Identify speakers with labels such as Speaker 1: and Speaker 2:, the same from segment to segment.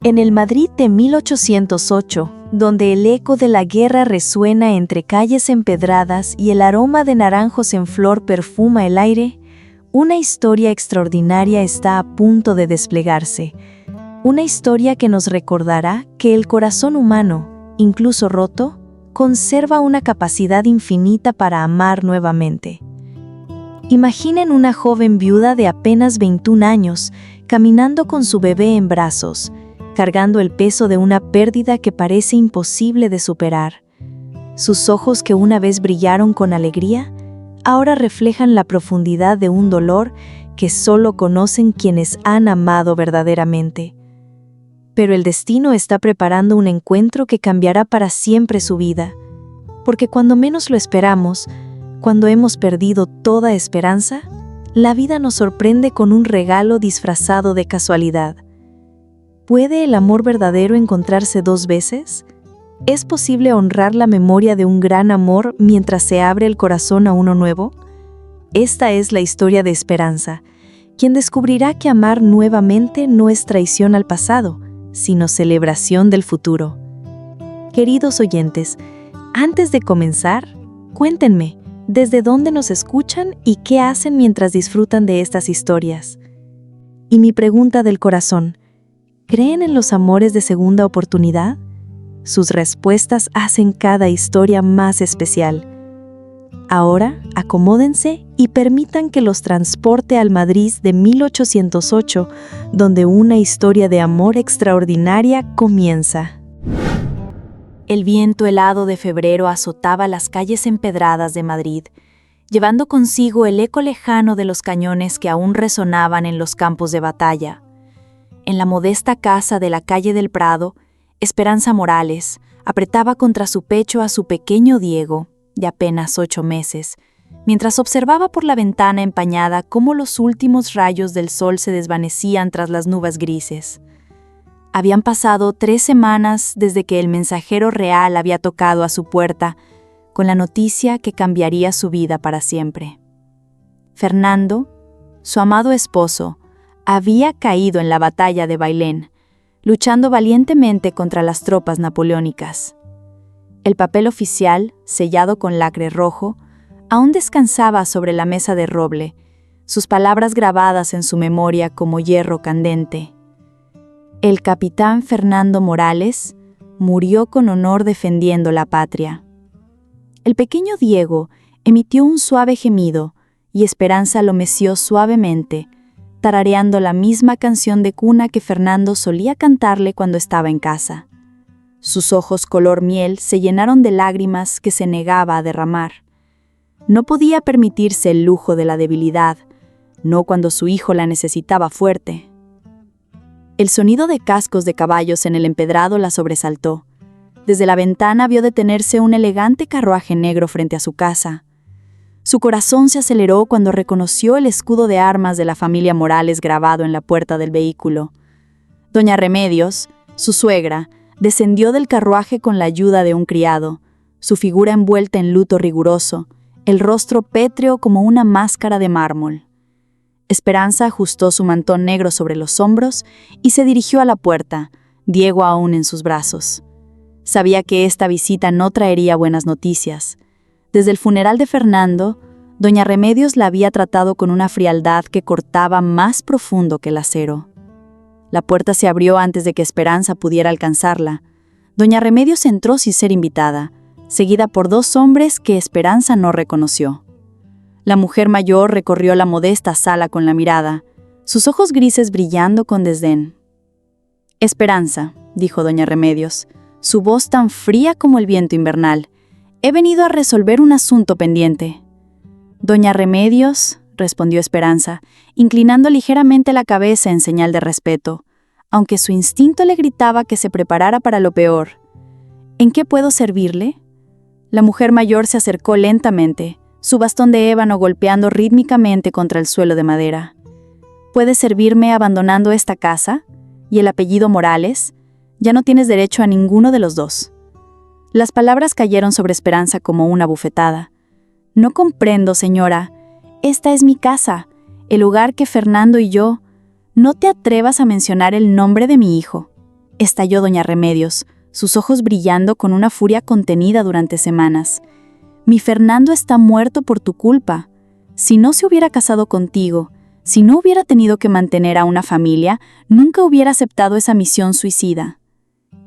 Speaker 1: En el Madrid de 1808, donde el eco de la guerra resuena entre calles empedradas y el aroma de naranjos en flor perfuma el aire, una historia extraordinaria está a punto de desplegarse. Una historia que nos recordará que el corazón humano, incluso roto, conserva una capacidad infinita para amar nuevamente. Imaginen una joven viuda de apenas 21 años, caminando con su bebé en brazos, cargando el peso de una pérdida que parece imposible de superar. Sus ojos, que una vez brillaron con alegría, ahora reflejan la profundidad de un dolor que solo conocen quienes han amado verdaderamente. Pero el destino está preparando un encuentro que cambiará para siempre su vida, porque cuando menos lo esperamos, cuando hemos perdido toda esperanza, la vida nos sorprende con un regalo disfrazado de casualidad. ¿Puede el amor verdadero encontrarse dos veces? ¿Es posible honrar la memoria de un gran amor mientras se abre el corazón a uno nuevo? Esta es la historia de Esperanza, quien descubrirá que amar nuevamente no es traición al pasado, sino celebración del futuro. Queridos oyentes, antes de comenzar, cuéntenme, ¿desde dónde nos escuchan y qué hacen mientras disfrutan de estas historias? Y mi pregunta del corazón, ¿creen en los amores de segunda oportunidad? Sus respuestas hacen cada historia más especial. Ahora, acomódense y permitan que los transporte al Madrid de 1808, donde una historia de amor extraordinaria comienza. El viento helado de febrero azotaba las calles empedradas de Madrid, llevando consigo el eco lejano de los cañones que aún resonaban en los campos de batalla. En la modesta casa de la calle del Prado, Esperanza Morales apretaba contra su pecho a su pequeño Diego, de apenas 8 meses, mientras observaba por la ventana empañada cómo los últimos rayos del sol se desvanecían tras las nubes grises. Habían pasado 3 semanas desde que el mensajero real había tocado a su puerta, con la noticia que cambiaría su vida para siempre. Fernando, su amado esposo, había caído en la batalla de Bailén, luchando valientemente contra las tropas napoleónicas. El papel oficial, sellado con lacre rojo, aún descansaba sobre la mesa de roble, sus palabras grabadas en su memoria como hierro candente. El capitán Fernando Morales murió con honor defendiendo la patria. El pequeño Diego emitió un suave gemido y Esperanza lo meció suavemente, tarareando la misma canción de cuna que Fernando solía cantarle cuando estaba en casa. Sus ojos color miel se llenaron de lágrimas que se negaba a derramar. No podía permitirse el lujo de la debilidad, no cuando su hijo la necesitaba fuerte. El sonido de cascos de caballos en el empedrado la sobresaltó. Desde la ventana vio detenerse un elegante carruaje negro frente a su casa. Su corazón se aceleró cuando reconoció el escudo de armas de la familia Morales grabado en la puerta del vehículo. Doña Remedios, su suegra, descendió del carruaje con la ayuda de un criado, su figura envuelta en luto riguroso, el rostro pétreo como una máscara de mármol. Esperanza ajustó su mantón negro sobre los hombros y se dirigió a la puerta, Diego aún en sus brazos. Sabía que esta visita no traería buenas noticias. Desde el funeral de Fernando, doña Remedios la había tratado con una frialdad que cortaba más profundo que el acero. La puerta se abrió antes de que Esperanza pudiera alcanzarla. Doña Remedios entró sin ser invitada, seguida por 2 hombres que Esperanza no reconoció. La mujer mayor recorrió la modesta sala con la mirada, sus ojos grises brillando con desdén. «Esperanza», dijo doña Remedios, su voz tan fría como el viento invernal, «he venido a resolver un asunto pendiente». «Doña Remedios», respondió Esperanza, inclinando ligeramente la cabeza en señal de respeto, aunque su instinto le gritaba que se preparara para lo peor. «¿En qué puedo servirle?» La mujer mayor se acercó lentamente, su bastón de ébano golpeando rítmicamente contra el suelo de madera. «¿Puedes servirme abandonando esta casa? ¿Y el apellido Morales? Ya no tienes derecho a ninguno de los dos». Las palabras cayeron sobre Esperanza como una bufetada. «No comprendo, señora. Esta es mi casa, el lugar que Fernando y yo... No te atrevas a mencionar el nombre de mi hijo».
Speaker 2: estalló doña Remedios, sus ojos brillando con una furia contenida durante semanas. Mi Fernando está muerto por tu culpa. Si no se hubiera casado contigo, si no hubiera tenido que mantener a una familia, nunca hubiera aceptado esa misión suicida.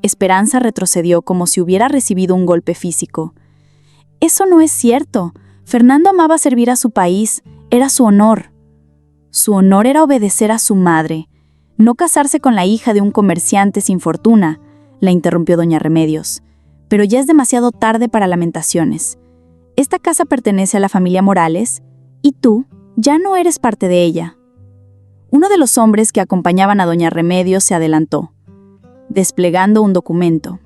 Speaker 2: Esperanza retrocedió como si hubiera recibido un golpe físico. Eso no es cierto. Fernando amaba servir a su país, era su honor. Su honor era obedecer a su madre, no casarse con la hija de un comerciante sin fortuna, la interrumpió doña Remedios. Pero ya es demasiado tarde para lamentaciones. Esta casa pertenece a la familia Morales, y tú ya no eres parte de ella. Uno de los hombres que acompañaban a doña Remedios se adelantó, desplegando un documento.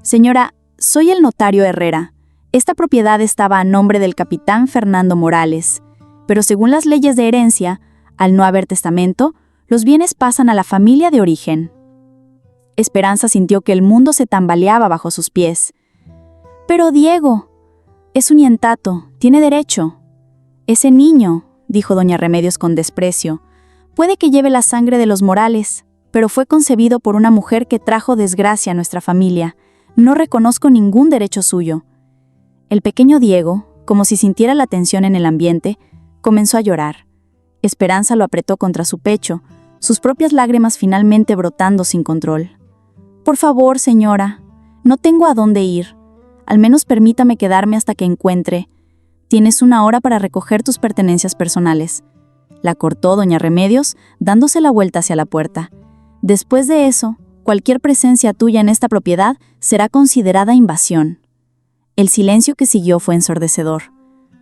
Speaker 2: Señora, soy el notario Herrera. Esta propiedad estaba a nombre del capitán Fernando Morales, pero según las leyes de herencia, al no haber testamento, los bienes pasan a la familia de origen. Esperanza sintió que el mundo se tambaleaba bajo sus pies. Pero Diego, es un nientato, tiene derecho. Ese niño, dijo doña Remedios con desprecio, puede que lleve la sangre de los Morales, pero fue concebido por una mujer que trajo desgracia a nuestra familia. No reconozco ningún derecho suyo. El pequeño Diego, como si sintiera la tensión en el ambiente, comenzó a llorar. Esperanza lo apretó contra su pecho, sus propias lágrimas finalmente brotando sin control. Por favor, señora, no tengo a dónde ir. Al menos permítame quedarme hasta que encuentre. Tienes 1 hora para recoger tus pertenencias personales. La cortó doña Remedios, dándose la vuelta hacia la puerta. Después de eso, cualquier presencia tuya en esta propiedad será considerada invasión. El silencio que siguió fue ensordecedor,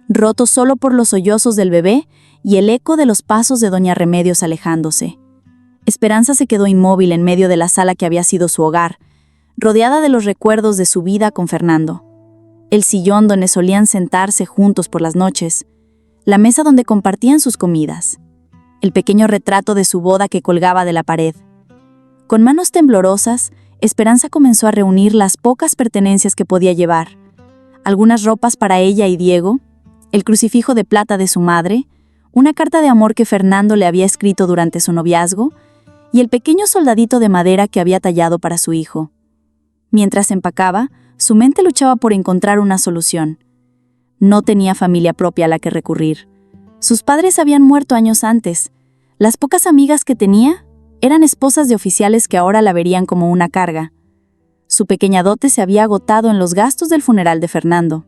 Speaker 2: roto solo por los sollozos del bebé y el eco de los pasos de doña Remedios alejándose. Esperanza se quedó inmóvil en medio de la sala que había sido su hogar, rodeada de los recuerdos de su vida con Fernando. El sillón donde solían sentarse juntos por las noches, la mesa donde compartían sus comidas, el pequeño retrato de su boda que colgaba de la pared. Con manos temblorosas, Esperanza comenzó a reunir las pocas pertenencias que podía llevar. Algunas ropas para ella y Diego, el crucifijo de plata de su madre, una carta de amor que Fernando le había escrito durante su noviazgo y el pequeño soldadito de madera que había tallado para su hijo. Mientras empacaba, su mente luchaba por encontrar una solución. No tenía familia propia a la que recurrir. Sus padres habían muerto años antes. Las pocas amigas que tenía eran esposas de oficiales que ahora la verían como una carga. Su pequeña dote se había agotado en los gastos del funeral de Fernando.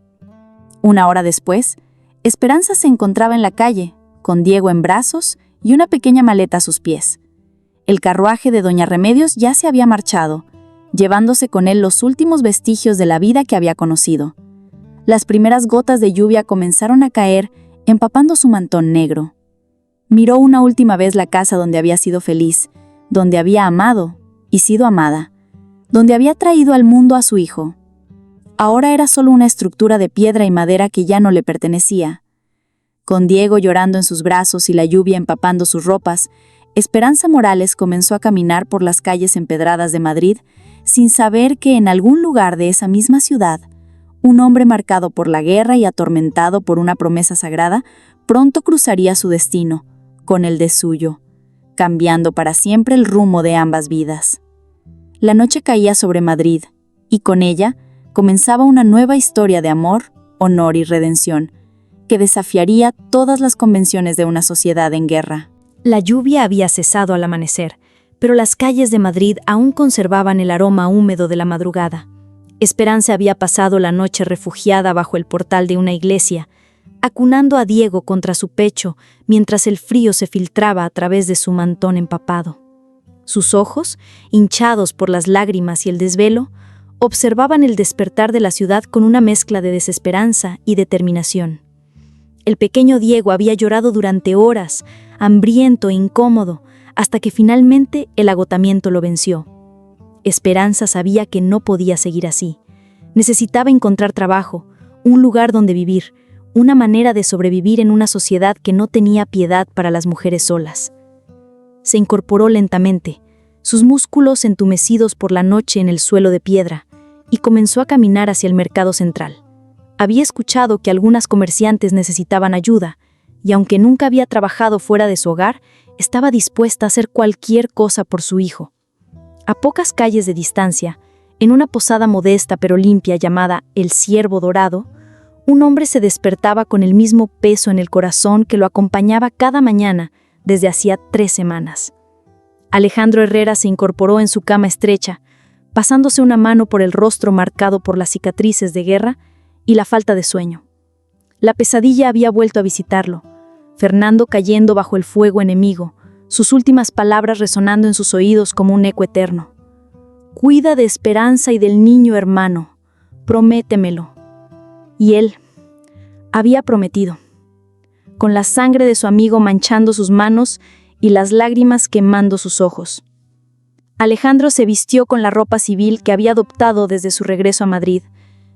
Speaker 2: 1 hora después, Esperanza se encontraba en la calle, con Diego en brazos y una pequeña maleta a sus pies. El carruaje de doña Remedios ya se había marchado, llevándose con él los últimos vestigios de la vida que había conocido. Las primeras gotas de lluvia comenzaron a caer, empapando su mantón negro. Miró una última vez la casa donde había sido feliz, donde había amado y sido amada, donde había traído al mundo a su hijo. Ahora era solo una estructura de piedra y madera que ya no le pertenecía. Con Diego llorando en sus brazos y la lluvia empapando sus ropas, Esperanza Morales comenzó a caminar por las calles empedradas de Madrid, sin saber que en algún lugar de esa misma ciudad, un hombre marcado por la guerra y atormentado por una promesa sagrada, pronto cruzaría su destino, con el de suyo, cambiando para siempre el rumbo de ambas vidas. La noche caía sobre Madrid, y con ella comenzaba una nueva historia de amor, honor y redención, que desafiaría todas las convenciones de una sociedad en guerra.
Speaker 1: La lluvia había cesado al amanecer, pero las calles de Madrid aún conservaban el aroma húmedo de la madrugada. Esperanza había pasado la noche refugiada bajo el portal de una iglesia, acunando a Diego contra su pecho mientras el frío se filtraba a través de su mantón empapado. Sus ojos, hinchados por las lágrimas y el desvelo, observaban el despertar de la ciudad con una mezcla de desesperanza y determinación. El pequeño Diego había llorado durante horas, hambriento e incómodo, hasta que finalmente el agotamiento lo venció. Esperanza sabía que no podía seguir así. Necesitaba encontrar trabajo, un lugar donde vivir, una manera de sobrevivir en una sociedad que no tenía piedad para las mujeres solas. Se incorporó lentamente, sus músculos entumecidos por la noche en el suelo de piedra, y comenzó a caminar hacia el mercado central. Había escuchado que algunas comerciantes necesitaban ayuda, y aunque nunca había trabajado fuera de su hogar, estaba dispuesta a hacer cualquier cosa por su hijo.
Speaker 2: A pocas calles de distancia, en una posada modesta pero limpia llamada El Ciervo Dorado, un hombre se despertaba con el mismo peso en el corazón que lo acompañaba cada mañana desde hacía 3 semanas. Alejandro Herrera se incorporó en su cama estrecha, pasándose una mano por el rostro marcado por las cicatrices de guerra y la falta de sueño. La pesadilla había vuelto a visitarlo, Fernando cayendo bajo el fuego enemigo, sus últimas palabras resonando en sus oídos como un eco eterno. «Cuida de Esperanza y del niño hermano, prométemelo». Y él había prometido, con la sangre de su amigo manchando sus manos y las lágrimas quemando sus ojos. Alejandro se vistió con la ropa civil que había adoptado desde su regreso a Madrid,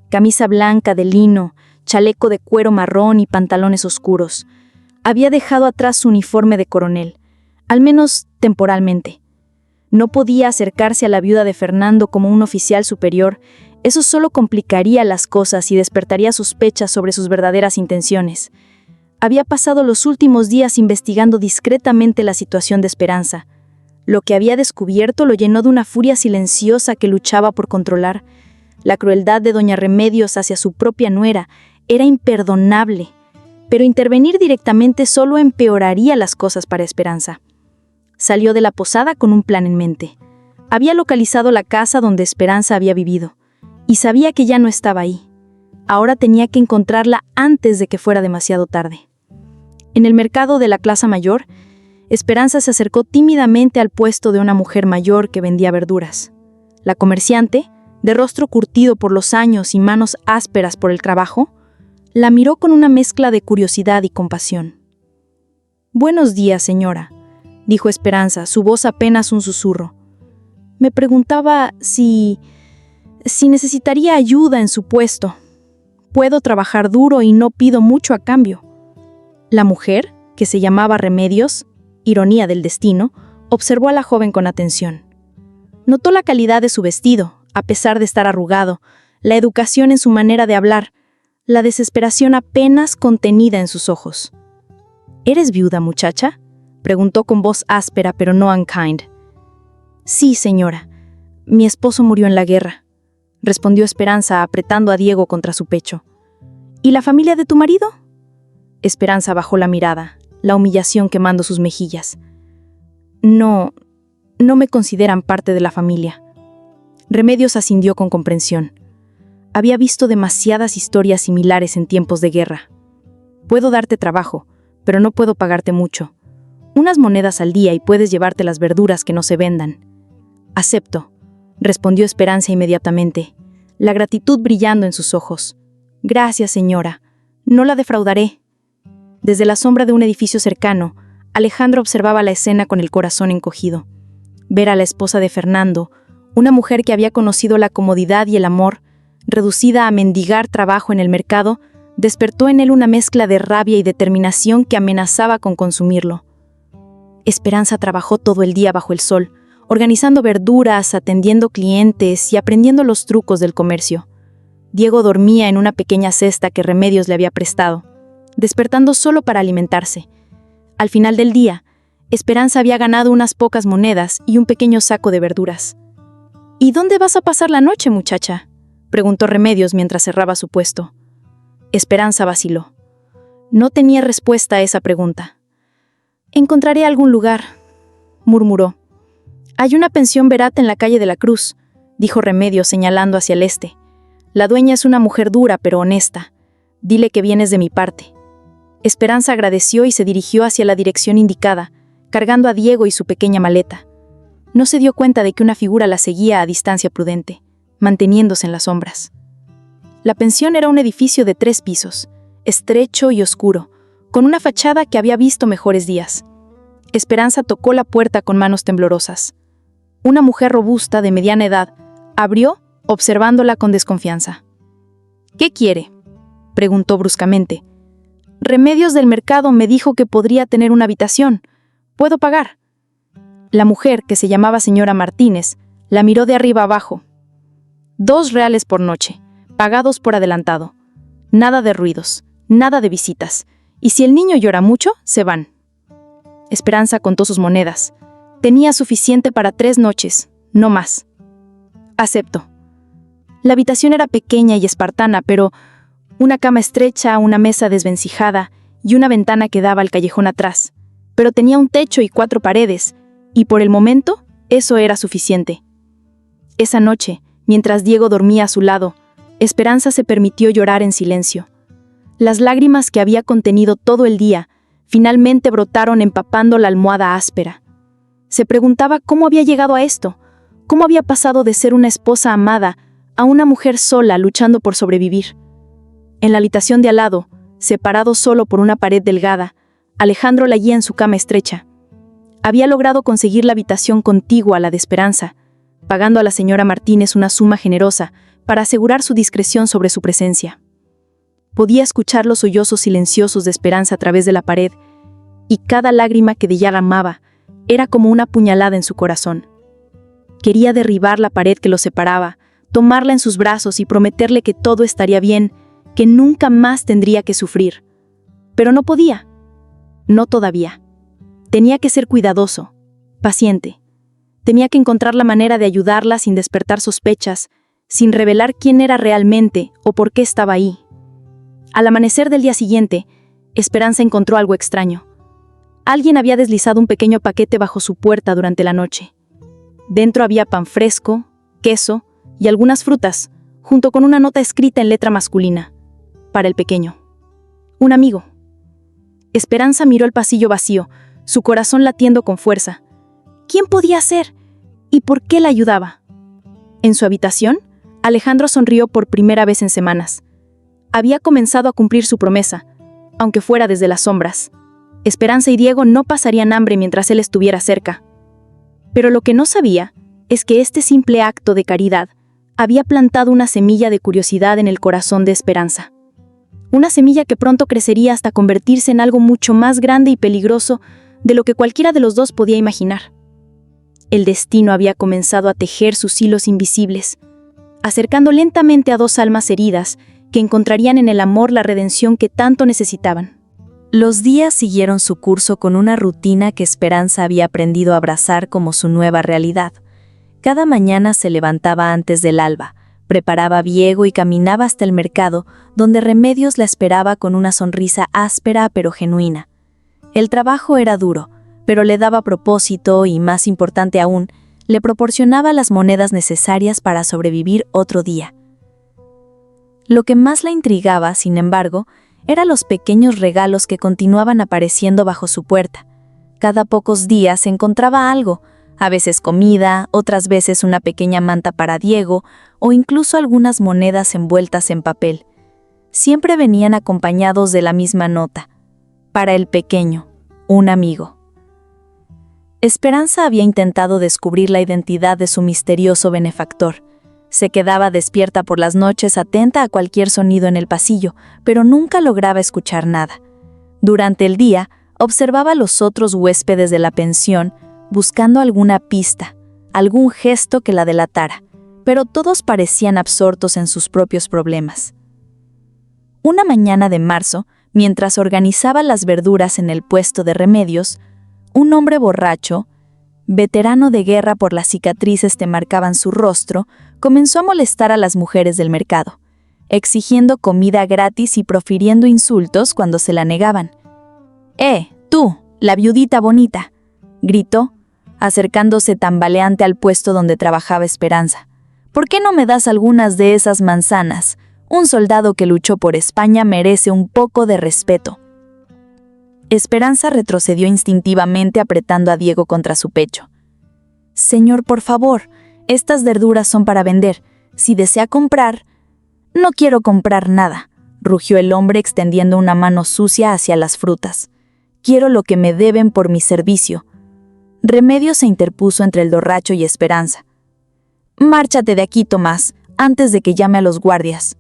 Speaker 2: camisa blanca de lino, chaleco de cuero marrón y pantalones oscuros. Había dejado atrás su uniforme de coronel, al menos temporalmente. No podía acercarse a la viuda de Fernando como un oficial superior. Eso solo complicaría las cosas y despertaría sospechas sobre sus verdaderas intenciones. Había pasado los últimos días investigando discretamente la situación de Esperanza. Lo que había descubierto lo llenó de una furia silenciosa que luchaba por controlar. La crueldad de doña Remedios hacia su propia nuera era imperdonable, pero intervenir directamente solo empeoraría las cosas para Esperanza. Salió de la posada con un plan en mente. Había localizado la casa donde Esperanza había vivido, y sabía que ya no estaba ahí. Ahora tenía que encontrarla antes de que fuera demasiado tarde. En el mercado de la Plaza Mayor, Esperanza se acercó tímidamente al puesto de una mujer mayor que vendía verduras. La comerciante, de rostro curtido por los años y manos ásperas por el trabajo, la miró con una mezcla de curiosidad y compasión. «Buenos días, señora», dijo Esperanza, su voz apenas un susurro. «Me preguntaba si necesitaría ayuda en su puesto. Puedo trabajar duro y no pido mucho a cambio». La mujer, que se llamaba Remedios, ironía del destino, observó a la joven con atención. Notó la calidad de su vestido, a pesar de estar arrugado, la educación en su manera de hablar, la desesperación apenas contenida en sus ojos. «¿Eres viuda, muchacha?», preguntó con voz áspera pero no unkind. «Sí, señora. Mi esposo murió en la guerra», respondió Esperanza apretando a Diego contra su pecho. «¿Y la familia de tu marido?». Esperanza bajó la mirada, la humillación quemando sus mejillas. No me consideran parte de la familia». Remedios asintió con comprensión. Había visto demasiadas historias similares en tiempos de guerra. «Puedo darte trabajo, pero no puedo pagarte mucho. Unas monedas al día y puedes llevarte las verduras que no se vendan». «Acepto», respondió Esperanza inmediatamente, la gratitud brillando en sus ojos. «Gracias, señora. No la defraudaré». Desde la sombra de un edificio cercano, Alejandro observaba la escena con el corazón encogido. Ver a la esposa de Fernando, una mujer que había conocido la comodidad y el amor, reducida a mendigar trabajo en el mercado, despertó en él una mezcla de rabia y determinación que amenazaba con consumirlo. Esperanza trabajó todo el día bajo el sol, organizando verduras, atendiendo clientes y aprendiendo los trucos del comercio. Diego dormía en una pequeña cesta que Remedios le había prestado, despertando solo para alimentarse. Al final del día, Esperanza había ganado unas pocas monedas y un pequeño saco de verduras. «¿Y dónde vas a pasar la noche, muchacha?», preguntó Remedios mientras cerraba su puesto. Esperanza vaciló. No tenía respuesta a esa pregunta. «Encontraré algún lugar», murmuró. «Hay una pensión Verata en la calle de la Cruz», dijo Remedios señalando hacia el este. «La dueña es una mujer dura pero honesta. Dile que vienes de mi parte». Esperanza agradeció y se dirigió hacia la dirección indicada, cargando a Diego y su pequeña maleta. No se dio cuenta de que una figura la seguía a distancia prudente, manteniéndose en las sombras. La pensión era un edificio de 3 pisos, estrecho y oscuro, con una fachada que había visto mejores días. Esperanza tocó la puerta con manos temblorosas. Una mujer robusta de mediana edad abrió, observándola con desconfianza. «¿Qué quiere?», preguntó bruscamente. «Remedios del mercado me dijo que podría tener una habitación. ¿Puedo pagar?». La mujer, que se llamaba señora Martínez, la miró de arriba abajo. «2 reales por noche, pagados por adelantado. Nada de ruidos, nada de visitas. Y si el niño llora mucho, se van». Esperanza contó sus monedas. Tenía suficiente para 3 noches, no más. Acepto. La habitación era pequeña y espartana, pero una cama estrecha, una mesa desvencijada y una ventana que daba al callejón atrás. Pero tenía un techo y 4 paredes, y por el momento, eso era suficiente. Esa noche, mientras Diego dormía a su lado, Esperanza se permitió llorar en silencio. Las lágrimas que había contenido todo el día finalmente brotaron empapando la almohada áspera. Se preguntaba cómo había llegado a esto, cómo había pasado de ser una esposa amada a una mujer sola luchando por sobrevivir. En la habitación de al lado, separado solo por una pared delgada, Alejandro laía en su cama estrecha. Había logrado conseguir la habitación contigua a la de Esperanza, pagando a la señora Martínez una suma generosa para asegurar su discreción sobre su presencia. Podía escuchar los sollozos silenciosos de Esperanza a través de la pared, y cada lágrima que derramaba era como una puñalada en su corazón. Quería derribar la pared que los separaba, tomarla en sus brazos y prometerle que todo estaría bien, que nunca más tendría que sufrir. Pero no podía. No todavía. Tenía que ser cuidadoso, paciente. Tenía que encontrar la manera de ayudarla sin despertar sospechas, sin revelar quién era realmente o por qué estaba ahí. Al amanecer del día siguiente, Esperanza encontró algo extraño. Alguien había deslizado un pequeño paquete bajo su puerta durante la noche. Dentro había pan fresco, queso y algunas frutas, junto con una nota escrita en letra masculina. Para el pequeño. Un amigo. Esperanza miró el pasillo vacío, su corazón latiendo con fuerza. ¿Quién podía ser? ¿Y por qué la ayudaba? En su habitación, Alejandro sonrió por primera vez en semanas. Había comenzado a cumplir su promesa, aunque fuera desde las sombras. Esperanza y Diego no pasarían hambre mientras él estuviera cerca. Pero lo que no sabía es que este simple acto de caridad había plantado una semilla de curiosidad en el corazón de Esperanza. Una semilla que pronto crecería hasta convertirse en algo mucho más grande y peligroso de lo que cualquiera de los dos podía imaginar. El destino había comenzado a tejer sus hilos invisibles, acercando lentamente a 2 almas heridas que encontrarían en el amor la redención que tanto necesitaban.
Speaker 1: Los días siguieron su curso con una rutina que Esperanza había aprendido a abrazar como su nueva realidad. Cada mañana se levantaba antes del alba, preparaba Diego y caminaba hasta el mercado, donde Remedios la esperaba con una sonrisa áspera pero genuina. El trabajo era duro, pero le daba propósito y, más importante aún, le proporcionaba las monedas necesarias para sobrevivir otro día. Lo que más la intrigaba, sin embargo, eran los pequeños regalos que continuaban apareciendo bajo su puerta. Cada pocos días se encontraba algo, a veces comida, otras veces una pequeña manta para Diego o incluso algunas monedas envueltas en papel. Siempre venían acompañados de la misma nota: para el pequeño, un amigo. Esperanza había intentado descubrir la identidad de su misterioso benefactor. Se quedaba despierta por las noches atenta a cualquier sonido en el pasillo, pero nunca lograba escuchar nada. Durante el día, observaba a los otros huéspedes de la pensión, buscando alguna pista, algún gesto que la delatara, pero todos parecían absortos en sus propios problemas. Una mañana de marzo, mientras organizaba las verduras en el puesto de Remedios, un hombre borracho, veterano de guerra por las cicatrices que marcaban su rostro, comenzó a molestar a las mujeres del mercado, exigiendo comida gratis y profiriendo insultos cuando se la negaban. Tú, la viudita bonita!, gritó, acercándose tambaleante al puesto donde trabajaba Esperanza. ¿Por qué no me das algunas de esas manzanas? Un soldado que luchó por España merece un poco de respeto. Esperanza retrocedió instintivamente apretando a Diego contra su pecho. Señor, por favor, estas verduras son para vender. Si desea comprar... No quiero comprar nada, rugió el hombre extendiendo una mano sucia hacia las frutas. Quiero lo que me deben por mi servicio. Remedios se interpuso entre el borracho y Esperanza. Márchate de aquí, Tomás, antes de que llame a los guardias.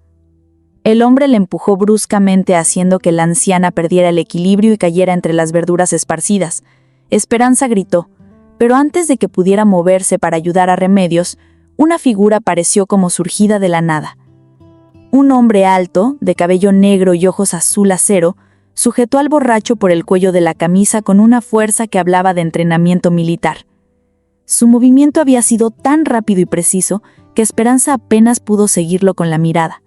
Speaker 1: El hombre le empujó bruscamente haciendo que la anciana perdiera el equilibrio y cayera entre las verduras esparcidas. Esperanza gritó, pero antes de que pudiera moverse para ayudar a Remedios, una figura apareció como surgida de la nada. Un hombre alto, de cabello negro y ojos azul acero, sujetó al borracho por el cuello de la camisa con una fuerza que hablaba de entrenamiento militar.
Speaker 2: Su movimiento había sido tan rápido y preciso que Esperanza apenas pudo seguirlo con la mirada.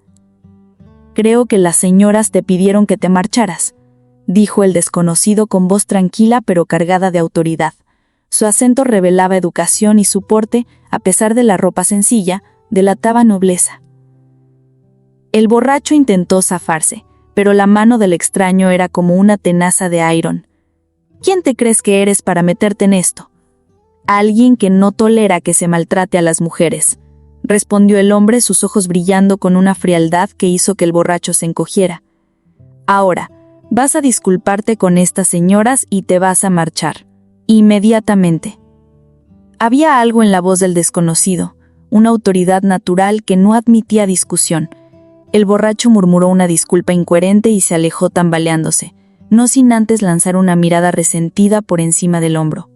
Speaker 2: «Creo que las señoras te pidieron que te marcharas», dijo el desconocido con voz tranquila pero cargada de autoridad. Su acento revelaba educación y su porte, a pesar de la ropa sencilla, delataba nobleza. El borracho intentó zafarse, pero la mano del extraño era como una tenaza de iron. «¿Quién te crees que eres para meterte en esto?» «Alguien que no tolera que se maltrate a las mujeres», respondió el hombre, sus ojos brillando con una frialdad que hizo que el borracho se encogiera. «Ahora, vas a disculparte con estas señoras y te vas a marchar. Inmediatamente». Había algo en la voz del desconocido, una autoridad natural que no admitía discusión. El borracho murmuró una disculpa incoherente y se alejó tambaleándose, no sin antes lanzar una mirada resentida por encima del hombro.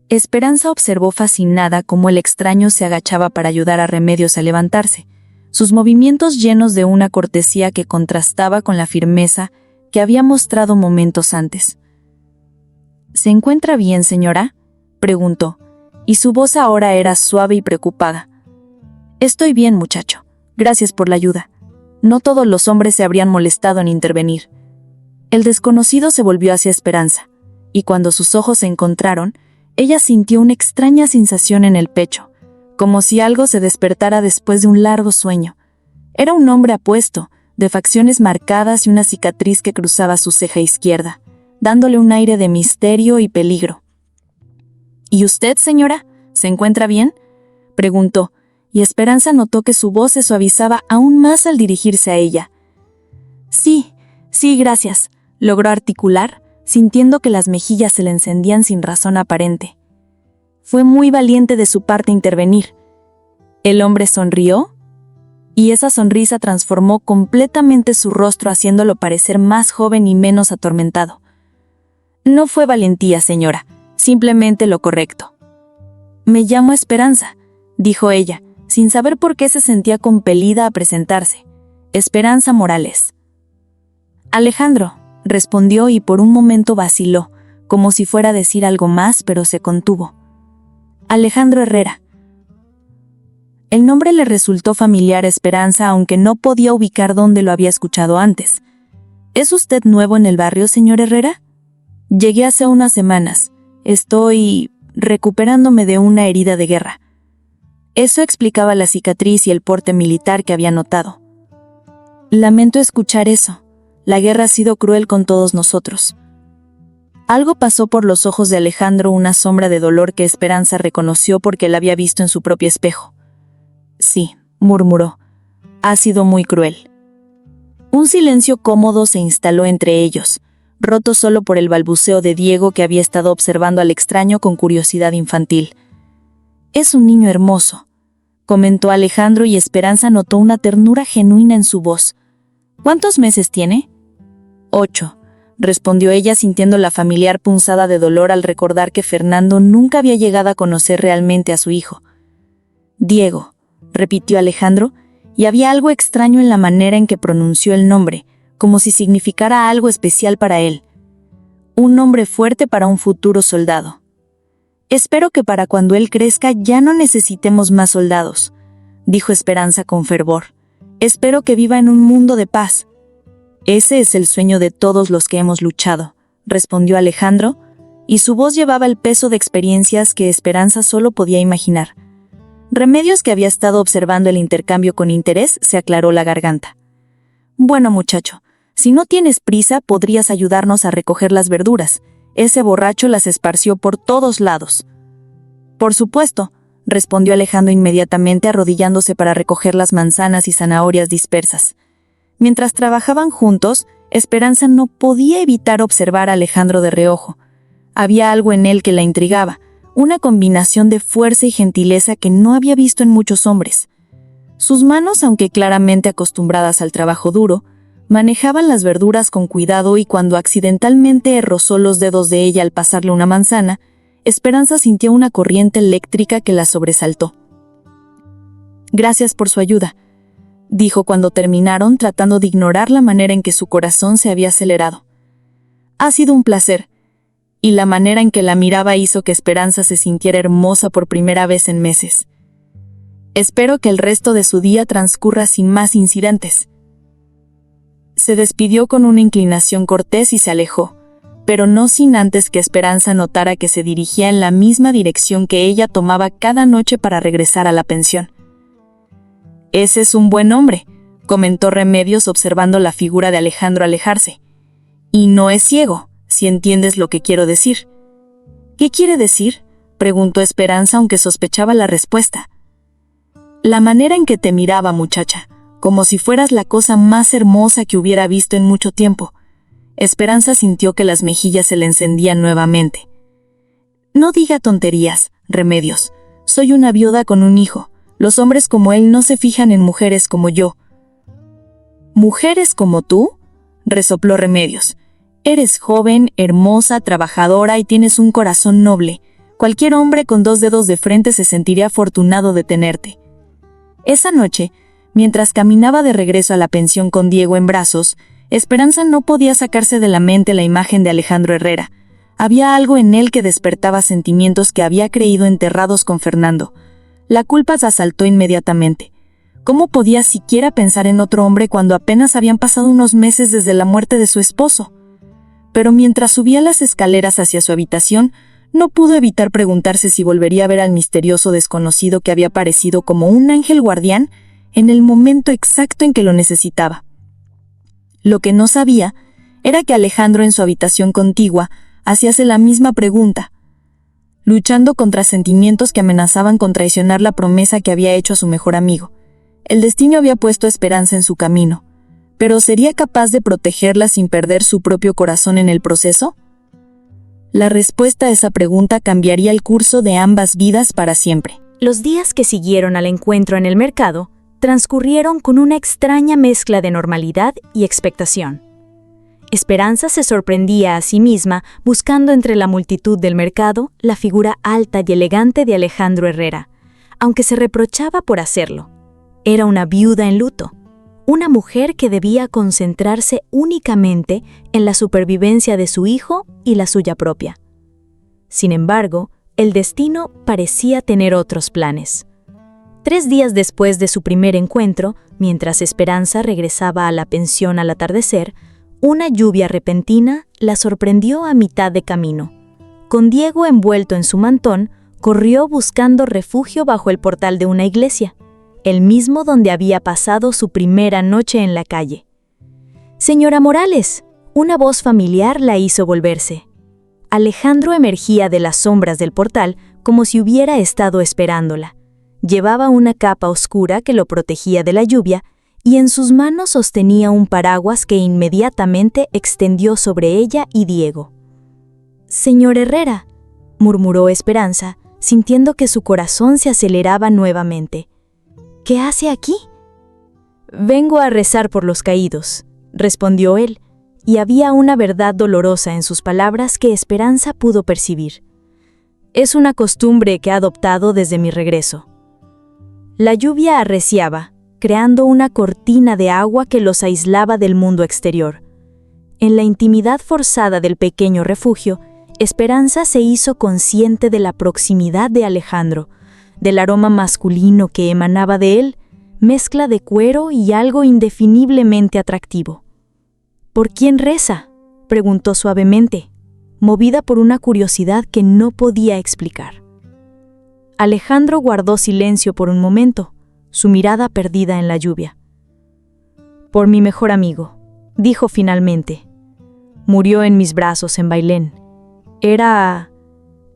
Speaker 2: Esperanza observó fascinada cómo el extraño se agachaba para ayudar a Remedios a levantarse, sus movimientos llenos de una cortesía que contrastaba con la firmeza que había mostrado momentos antes. «¿Se encuentra bien, señora?», preguntó, y su voz ahora era suave y preocupada. «Estoy bien, muchacho. Gracias por la ayuda. No todos los hombres se habrían molestado en intervenir». El desconocido se volvió hacia Esperanza, y cuando sus ojos se encontraron, ella sintió una extraña sensación en el pecho, como si algo se despertara después de un largo sueño. Era un hombre apuesto, de facciones marcadas y una cicatriz que cruzaba su ceja izquierda, dándole un aire de misterio y peligro. «¿Y usted, señora, se encuentra bien?», preguntó, y Esperanza notó que su voz se suavizaba aún más al dirigirse a ella. «Sí, gracias», logró articular, sintiendo que las mejillas se le encendían sin razón aparente. «Fue muy valiente de su parte intervenir». El hombre sonrió, y esa sonrisa transformó completamente su rostro haciéndolo parecer más joven y menos atormentado. «No fue valentía, señora, simplemente lo correcto». «Me llamo Esperanza», dijo ella, sin saber por qué se sentía compelida a presentarse. «Esperanza Morales». «Alejandro», respondió y por un momento vaciló, como si fuera a decir algo más, pero se contuvo. «Alejandro Herrera». El nombre le resultó familiar a Esperanza, aunque no podía ubicar dónde lo había escuchado antes. «¿Es usted nuevo en el barrio, señor Herrera?» «Llegué hace unas semanas. Estoy recuperándome de una herida de guerra». Eso explicaba la cicatriz y el porte militar que había notado. «Lamento escuchar eso. La guerra ha sido cruel con todos nosotros». Algo pasó por los ojos de Alejandro, una sombra de dolor que Esperanza reconoció porque la había visto en su propio espejo. «Sí», murmuró, «ha sido muy cruel». Un silencio cómodo se instaló entre ellos, roto solo por el balbuceo de Diego, que había estado observando al extraño con curiosidad infantil. «Es un niño hermoso», comentó Alejandro, y Esperanza notó una ternura genuina en su voz. «¿Cuántos meses tiene?» 8, respondió ella, sintiendo la familiar punzada de dolor al recordar que Fernando nunca había llegado a conocer realmente a su hijo. «Diego», repitió Alejandro, y había algo extraño en la manera en que pronunció el nombre, como si significara algo especial para él. Un nombre fuerte para un futuro soldado. «Espero que para cuando él crezca ya no necesitemos más soldados», dijo Esperanza con fervor. «Espero que viva en un mundo de paz». «Ese es el sueño de todos los que hemos luchado», respondió Alejandro, y su voz llevaba el peso de experiencias que Esperanza solo podía imaginar. Remedios, que había estado observando el intercambio con interés, se aclaró la garganta. «Bueno, muchacho, si no tienes prisa, podrías ayudarnos a recoger las verduras. Ese borracho las esparció por todos lados». «Por supuesto», respondió Alejandro inmediatamente, arrodillándose para recoger las manzanas y zanahorias dispersas. Mientras trabajaban juntos, Esperanza no podía evitar observar a Alejandro de reojo. Había algo en él que la intrigaba, una combinación de fuerza y gentileza que no había visto en muchos hombres. Sus manos, aunque claramente acostumbradas al trabajo duro, manejaban las verduras con cuidado, y cuando accidentalmente rozó los dedos de ella al pasarle una manzana, Esperanza sintió una corriente eléctrica que la sobresaltó. «Gracias por su ayuda», dijo cuando terminaron, tratando de ignorar la manera en que su corazón se había acelerado. «Ha sido un placer. y la manera en que la miraba hizo que Esperanza se sintiera hermosa por primera vez en meses. Espero que el resto de su día transcurra sin más incidentes. Se despidió con una inclinación cortés y se alejó, pero no sin antes que Esperanza notara que se dirigía en la misma dirección que ella tomaba cada noche para regresar a la pensión. «Ese es un buen hombre», comentó Remedios observando la figura de Alejandro alejarse. «Y no es ciego, si entiendes lo que quiero decir». «¿Qué quiere decir?», preguntó Esperanza, aunque sospechaba la respuesta. «La manera en que te miraba, muchacha, como si fueras la cosa más hermosa que hubiera visto en mucho tiempo». Esperanza sintió que las mejillas se le encendían nuevamente. «No diga tonterías, Remedios. Soy una viuda con un hijo. Los hombres como él no se fijan en mujeres como yo». «¿Mujeres como tú?», resopló Remedios. «Eres joven, hermosa, trabajadora y tienes un corazón noble. Cualquier hombre con 2 dedos de frente se sentiría afortunado de tenerte». Esa noche, mientras caminaba de regreso a la pensión con Diego en brazos, Esperanza no podía sacarse de la mente la imagen de Alejandro Herrera. Había algo en él que despertaba sentimientos que había creído enterrados con Fernando. La culpa se asaltó inmediatamente. ¿Cómo podía siquiera pensar en otro hombre cuando apenas habían pasado unos meses desde la muerte de su esposo? Pero mientras subía las escaleras hacia su habitación, no pudo evitar preguntarse si volvería a ver al misterioso desconocido que había aparecido como un ángel guardián en el momento exacto en que lo necesitaba. Lo que no sabía era que Alejandro en su habitación contigua hacíase la misma pregunta, luchando contra sentimientos que amenazaban con traicionar la promesa que había hecho a su mejor amigo. El destino había puesto Esperanza en su camino, pero ¿sería capaz de protegerla sin perder su propio corazón en el proceso? La respuesta a esa pregunta cambiaría el curso de ambas vidas para siempre.
Speaker 1: Los días que siguieron al encuentro en el mercado transcurrieron con una extraña mezcla de normalidad y expectación. Esperanza se sorprendía a sí misma buscando entre la multitud del mercado la figura alta y elegante de Alejandro Herrera, aunque se reprochaba por hacerlo. Era una viuda en luto, una mujer que debía concentrarse únicamente en la supervivencia de su hijo y la suya propia. Sin embargo, el destino parecía tener otros planes. 3 días después de su primer encuentro, mientras Esperanza regresaba a la pensión al atardecer, una lluvia repentina la sorprendió a mitad de camino. Con Diego envuelto en su mantón, corrió buscando refugio bajo el portal de una iglesia, el mismo donde había pasado su primera noche en la calle. «Señora Morales», una voz familiar la hizo volverse. Alejandro emergía de las sombras del portal como si hubiera estado esperándola. Llevaba una capa oscura que lo protegía de la lluvia y en sus manos sostenía un paraguas que inmediatamente extendió sobre ella y Diego. «Señor Herrera», murmuró Esperanza, sintiendo que su corazón se aceleraba nuevamente. «¿Qué hace aquí?» «Vengo a rezar por los caídos», respondió él, y había una verdad dolorosa en sus palabras que Esperanza pudo percibir. «Es una costumbre que he adoptado desde mi regreso». La lluvia arreciaba, creando una cortina de agua que los aislaba del mundo exterior. En la intimidad forzada del pequeño refugio, Esperanza se hizo consciente de la proximidad de Alejandro, del aroma masculino que emanaba de él, mezcla de cuero y algo indefiniblemente atractivo. «¿Por quién reza?», preguntó suavemente, movida por una curiosidad que no podía explicar. Alejandro guardó silencio por un momento, su mirada perdida en la lluvia. «Por mi mejor amigo», dijo finalmente. «Murió en mis brazos en Bailén. Era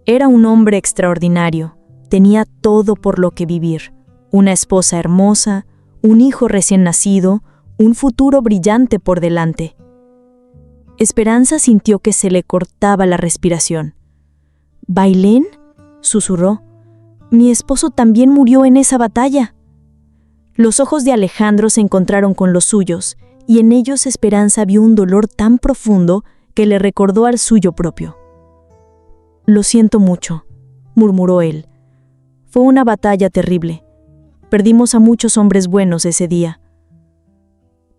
Speaker 1: un hombre extraordinario, tenía todo por lo que vivir, una esposa hermosa, un hijo recién nacido, un futuro brillante por delante». Esperanza sintió que se le cortaba la respiración. «¿Bailén?», susurró. «Mi esposo también murió en esa batalla». Los ojos de Alejandro se encontraron con los suyos, y en ellos Esperanza vio un dolor tan profundo que le recordó al suyo propio. «Lo siento mucho», murmuró él. «Fue una batalla terrible. Perdimos a muchos hombres buenos ese día».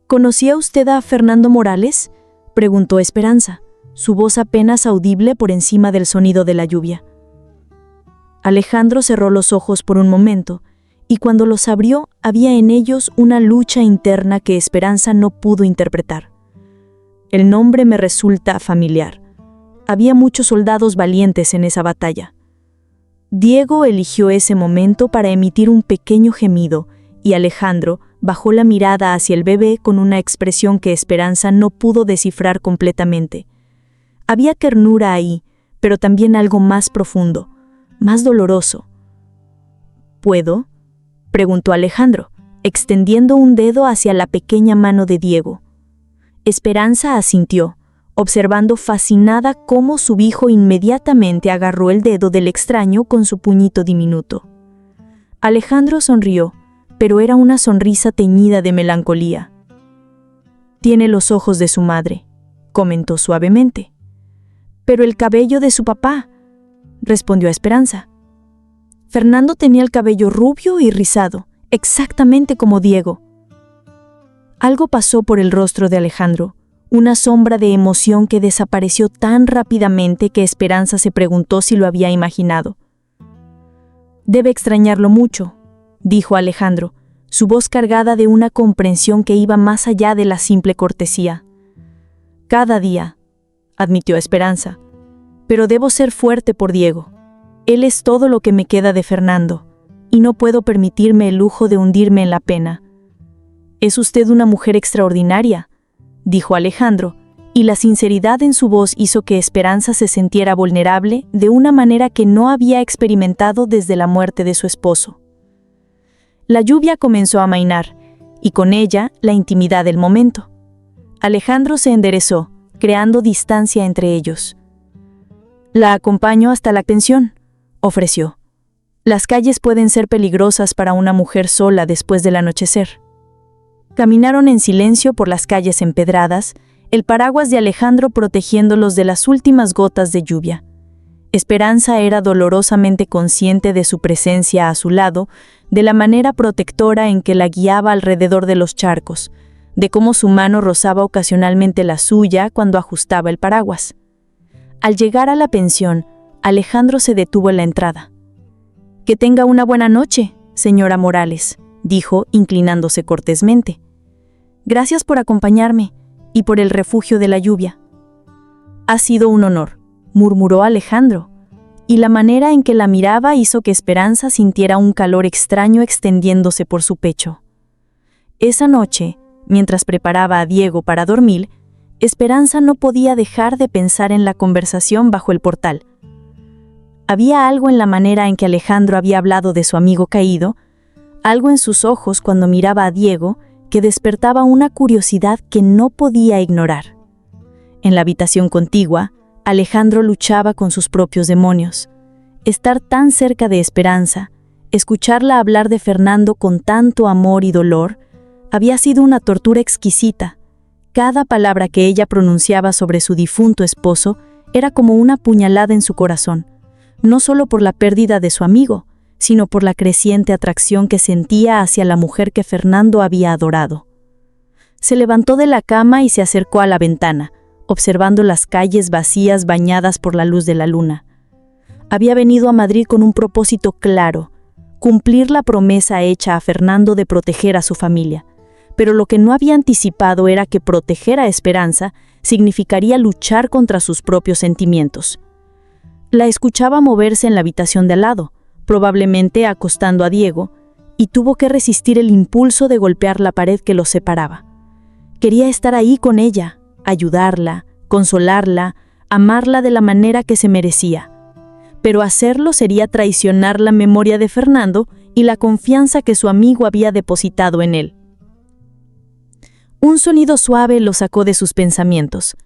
Speaker 1: «¿Conocía usted a Fernando Morales?», preguntó Esperanza. su voz apenas audible por encima del sonido de la lluvia. Alejandro cerró los ojos por un momento, y cuando los abrió había en ellos una lucha interna que Esperanza no pudo interpretar. El nombre me resulta familiar. Había muchos soldados valientes en esa batalla. Diego eligió ese momento para emitir un pequeño gemido, y Alejandro bajó la mirada hacia el bebé con una expresión que Esperanza no pudo descifrar completamente. Había ternura ahí, pero también algo más profundo, más doloroso. ¿Puedo?, preguntó Alejandro, extendiendo un dedo hacia la pequeña mano de Diego. Esperanza asintió, observando fascinada cómo su hijo inmediatamente agarró el dedo del extraño con su puñito diminuto. Alejandro sonrió, pero era una sonrisa teñida de melancolía. «Tiene los ojos de su madre», comentó suavemente. «Pero el cabello de su papá», respondió Esperanza. Fernando tenía el cabello rubio y rizado, exactamente como Diego. Algo pasó por el rostro de Alejandro, una sombra de emoción que desapareció tan rápidamente que Esperanza se preguntó si lo había imaginado. «Debe extrañarlo mucho», dijo Alejandro, su voz cargada de una comprensión que iba más allá de la simple cortesía. «Cada día», admitió Esperanza, «pero debo ser fuerte por Diego. Él es todo lo que me queda de Fernando, y no puedo permitirme el lujo de hundirme en la pena». «Es usted una mujer extraordinaria», dijo Alejandro, y la sinceridad en su voz hizo que Esperanza se sintiera vulnerable de una manera que no había experimentado desde la muerte de su esposo. La lluvia comenzó a amainar, y con ella la intimidad del momento. Alejandro se enderezó, creando distancia entre ellos. «La acompaño hasta la pensión», ofreció. «Las calles pueden ser peligrosas para una mujer sola después del anochecer». Caminaron en silencio por las calles empedradas, el paraguas de Alejandro protegiéndolos de las últimas gotas de lluvia. Esperanza era dolorosamente consciente de su presencia a su lado, de la manera protectora en que la guiaba alrededor de los charcos, de cómo su mano rozaba ocasionalmente la suya cuando ajustaba el paraguas. Al llegar a la pensión, Alejandro se detuvo en la entrada. «Que tenga una buena noche, señora Morales», dijo, inclinándose cortésmente. «Gracias por acompañarme y por el refugio de la lluvia». «Ha sido un honor», murmuró Alejandro, y la manera en que la miraba hizo que Esperanza sintiera un calor extraño extendiéndose por su pecho. Esa noche, mientras preparaba a Diego para dormir, Esperanza no podía dejar de pensar en la conversación bajo el portal. Había algo en la manera en que Alejandro había hablado de su amigo caído, algo en sus ojos cuando miraba a Diego que despertaba una curiosidad que no podía ignorar. En la habitación contigua, Alejandro luchaba con sus propios demonios. Estar tan cerca de Esperanza, escucharla hablar de Fernando con tanto amor y dolor, había sido una tortura exquisita. Cada palabra que ella pronunciaba sobre su difunto esposo era como una puñalada en su corazón, no solo por la pérdida de su amigo, sino por la creciente atracción que sentía hacia la mujer que Fernando había adorado. Se levantó de la cama y se acercó a la ventana, observando las calles vacías bañadas por la luz de la luna. Había venido a Madrid con un propósito claro, cumplir la promesa hecha a Fernando de proteger a su familia, pero lo que no había anticipado era que proteger a Esperanza significaría luchar contra sus propios sentimientos. La escuchaba moverse en la habitación de al lado, probablemente acostando a Diego, y tuvo que resistir el impulso de golpear la pared que los separaba. Quería estar ahí con ella, ayudarla, consolarla, amarla de la manera que se merecía. Pero hacerlo sería traicionar la memoria de Fernando y la confianza que su amigo había depositado en él. Un sonido suave lo sacó de sus pensamientos.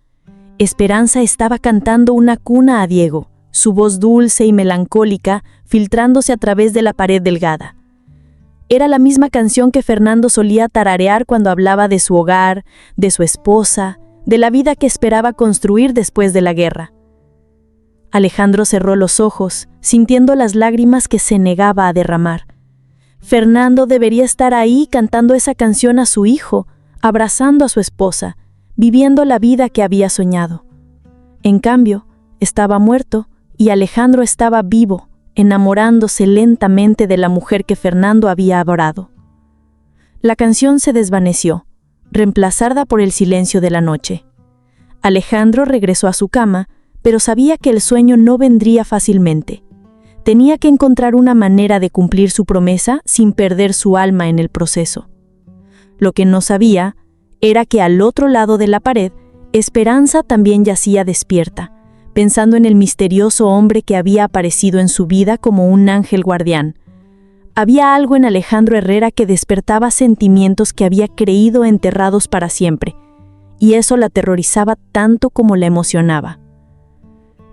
Speaker 1: Esperanza estaba cantando una cuna a Diego, su voz dulce y melancólica filtrándose a través de la pared delgada. Era la misma canción que Fernando solía tararear cuando hablaba de su hogar, de su esposa, de la vida que esperaba construir después de la guerra. Alejandro cerró los ojos, sintiendo las lágrimas que se negaba a derramar. Fernando debería estar ahí cantando esa canción a su hijo, abrazando a su esposa, viviendo la vida que había soñado.
Speaker 2: En cambio, estaba muerto y Alejandro estaba vivo, enamorándose lentamente de la mujer que Fernando había adorado. La canción se desvaneció, reemplazada por el silencio de la noche. Alejandro regresó a su cama, pero sabía que el sueño no vendría fácilmente. Tenía que encontrar una manera de cumplir su promesa sin perder su alma en el proceso. Lo que no sabía era que al otro lado de la pared, Esperanza también yacía despierta, pensando en el misterioso hombre que había aparecido en su vida como un ángel guardián. Había algo en Alejandro Herrera que despertaba sentimientos que había creído enterrados para siempre, y eso la aterrorizaba tanto como la emocionaba.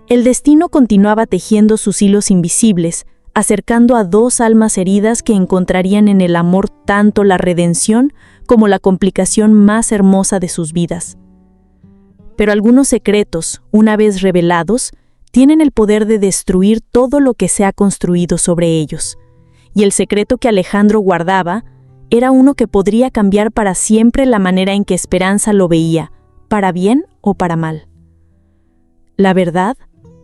Speaker 2: El destino continuaba tejiendo sus hilos invisibles, acercando a dos almas heridas que encontrarían en el amor tanto la redención como la complicación más hermosa de sus vidas. Pero algunos secretos, una vez revelados, tienen el poder de destruir todo lo que se ha construido sobre ellos. Y el secreto que Alejandro guardaba era uno que podría cambiar para siempre la manera en que Esperanza lo veía, para bien o para mal. La verdad,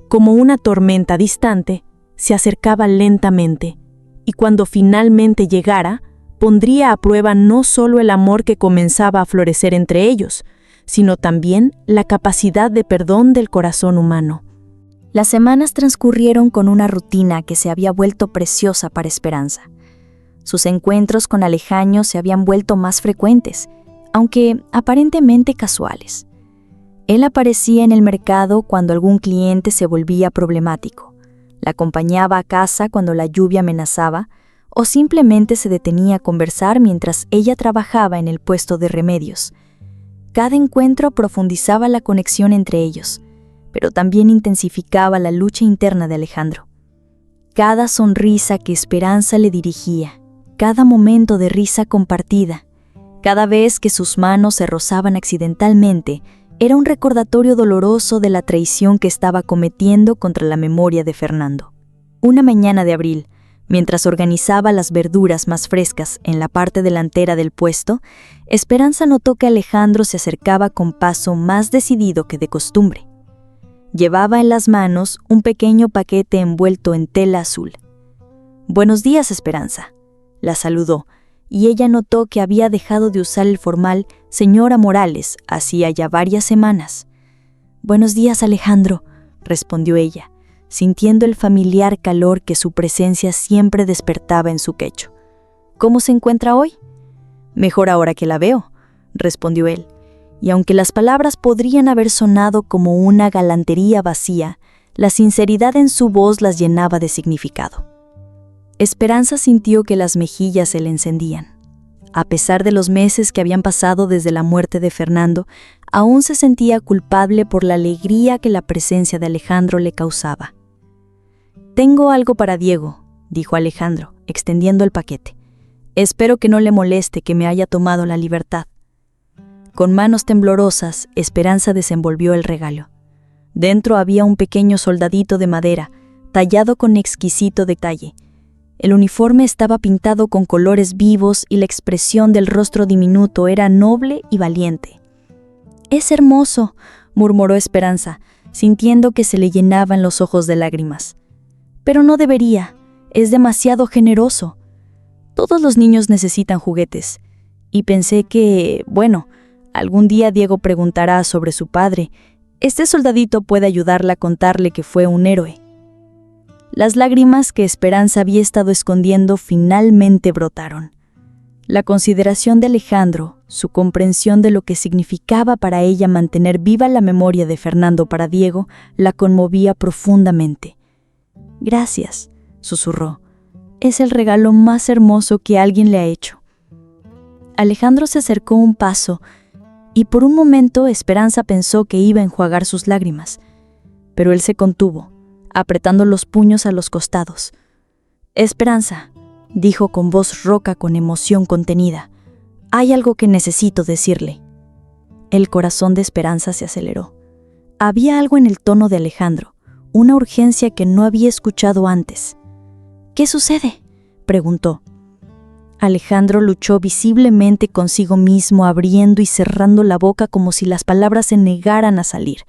Speaker 2: como una tormenta distante, se acercaba lentamente, y cuando finalmente llegara, pondría a prueba no solo el amor que comenzaba a florecer entre ellos, sino también la capacidad de perdón del corazón humano.
Speaker 1: Las semanas transcurrieron con una rutina que se había vuelto preciosa para Esperanza. Sus encuentros con Alejandro se habían vuelto más frecuentes, aunque aparentemente casuales. Él aparecía en el mercado cuando algún cliente se volvía problemático, la acompañaba a casa cuando la lluvia amenazaba, o simplemente se detenía a conversar mientras ella trabajaba en el puesto de remedios. Cada encuentro profundizaba la conexión entre ellos, pero también intensificaba la lucha interna de Alejandro. Cada sonrisa que Esperanza le dirigía, cada momento de risa compartida, cada vez que sus manos se rozaban accidentalmente, era un recordatorio doloroso de la traición que estaba cometiendo contra la memoria de Fernando. Una mañana de abril, mientras organizaba las verduras más frescas en la parte delantera del puesto, Esperanza notó que Alejandro se acercaba con paso más decidido que de costumbre. Llevaba en las manos un pequeño paquete envuelto en tela azul. «Buenos días, Esperanza», la saludó, y ella notó que había dejado de usar el formal «Señora Morales» hacía ya varias semanas. «Buenos días, Alejandro», respondió ella, sintiendo el familiar calor que su presencia siempre despertaba en su pecho. «¿Cómo se encuentra hoy?» «Mejor ahora que la veo», respondió él, y aunque las palabras podrían haber sonado como una galantería vacía, la sinceridad en su voz las llenaba de significado. Esperanza sintió que las mejillas se le encendían. A pesar de los meses que habían pasado desde la muerte de Fernando, aún se sentía culpable por la alegría que la presencia de Alejandro le causaba. «Tengo algo para Diego», dijo Alejandro, extendiendo el paquete. «Espero que no le moleste que me haya tomado la libertad». Con manos temblorosas, Esperanza desenvolvió el regalo. Dentro había un pequeño soldadito de madera, tallado con exquisito detalle. El uniforme estaba pintado con colores vivos y la expresión del rostro diminuto era noble y valiente. «Es hermoso», murmuró Esperanza, sintiendo que se le llenaban los ojos de lágrimas. «Pero no debería, es demasiado generoso. Todos los niños necesitan juguetes. Y pensé que, bueno, algún día Diego preguntará sobre su padre. Este soldadito puede ayudarla a contarle que fue un héroe». Las lágrimas que Esperanza había estado escondiendo finalmente brotaron. La consideración de Alejandro, su comprensión de lo que significaba para ella mantener viva la memoria de Fernando para Diego, la conmovía profundamente. «Gracias», susurró. «Es el regalo más hermoso que alguien le ha hecho». Alejandro se acercó un paso y por un momento Esperanza pensó que iba a enjuagar sus lágrimas, pero él se contuvo, apretando los puños a los costados. «Esperanza», dijo con voz rouca con emoción contenida, «hay algo que necesito decirle». El corazón de Esperanza se aceleró. Había algo en el tono de Alejandro, una urgencia que no había escuchado antes. «¿Qué sucede?», preguntó. Alejandro luchó visiblemente consigo mismo, abriendo y cerrando la boca como si las palabras se negaran a salir.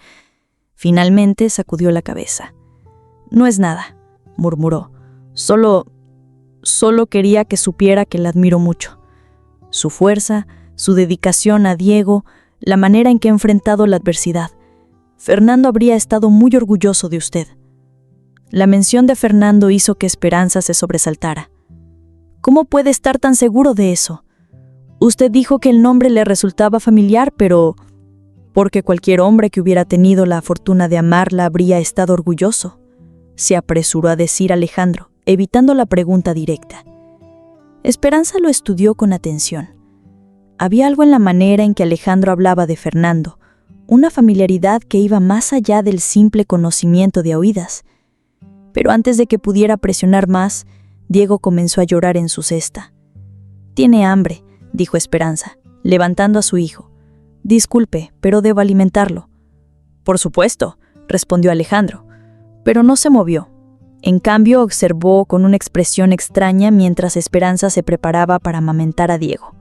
Speaker 1: Finalmente sacudió la cabeza. «No es nada», murmuró. Solo quería que supiera que la admiro mucho. Su fuerza, su dedicación a Diego, la manera en que ha enfrentado la adversidad. Fernando habría estado muy orgulloso de usted». La mención de Fernando hizo que Esperanza se sobresaltara. «¿Cómo puede estar tan seguro de eso? Usted dijo que el nombre le resultaba familiar, pero...» «Porque cualquier hombre que hubiera tenido la fortuna de amarla habría estado orgulloso», se apresuró a decir Alejandro, evitando la pregunta directa. Esperanza lo estudió con atención. Había algo en la manera en que Alejandro hablaba de Fernando, una familiaridad que iba más allá del simple conocimiento de oídas. Pero antes de que pudiera presionar más, Diego comenzó a llorar en su cesta. «Tiene hambre», dijo Esperanza, levantando a su hijo. «Disculpe, pero debo alimentarlo». «Por supuesto», respondió Alejandro, pero no se movió. En cambio, observó con una expresión extraña mientras Esperanza se preparaba para amamantar a Diego.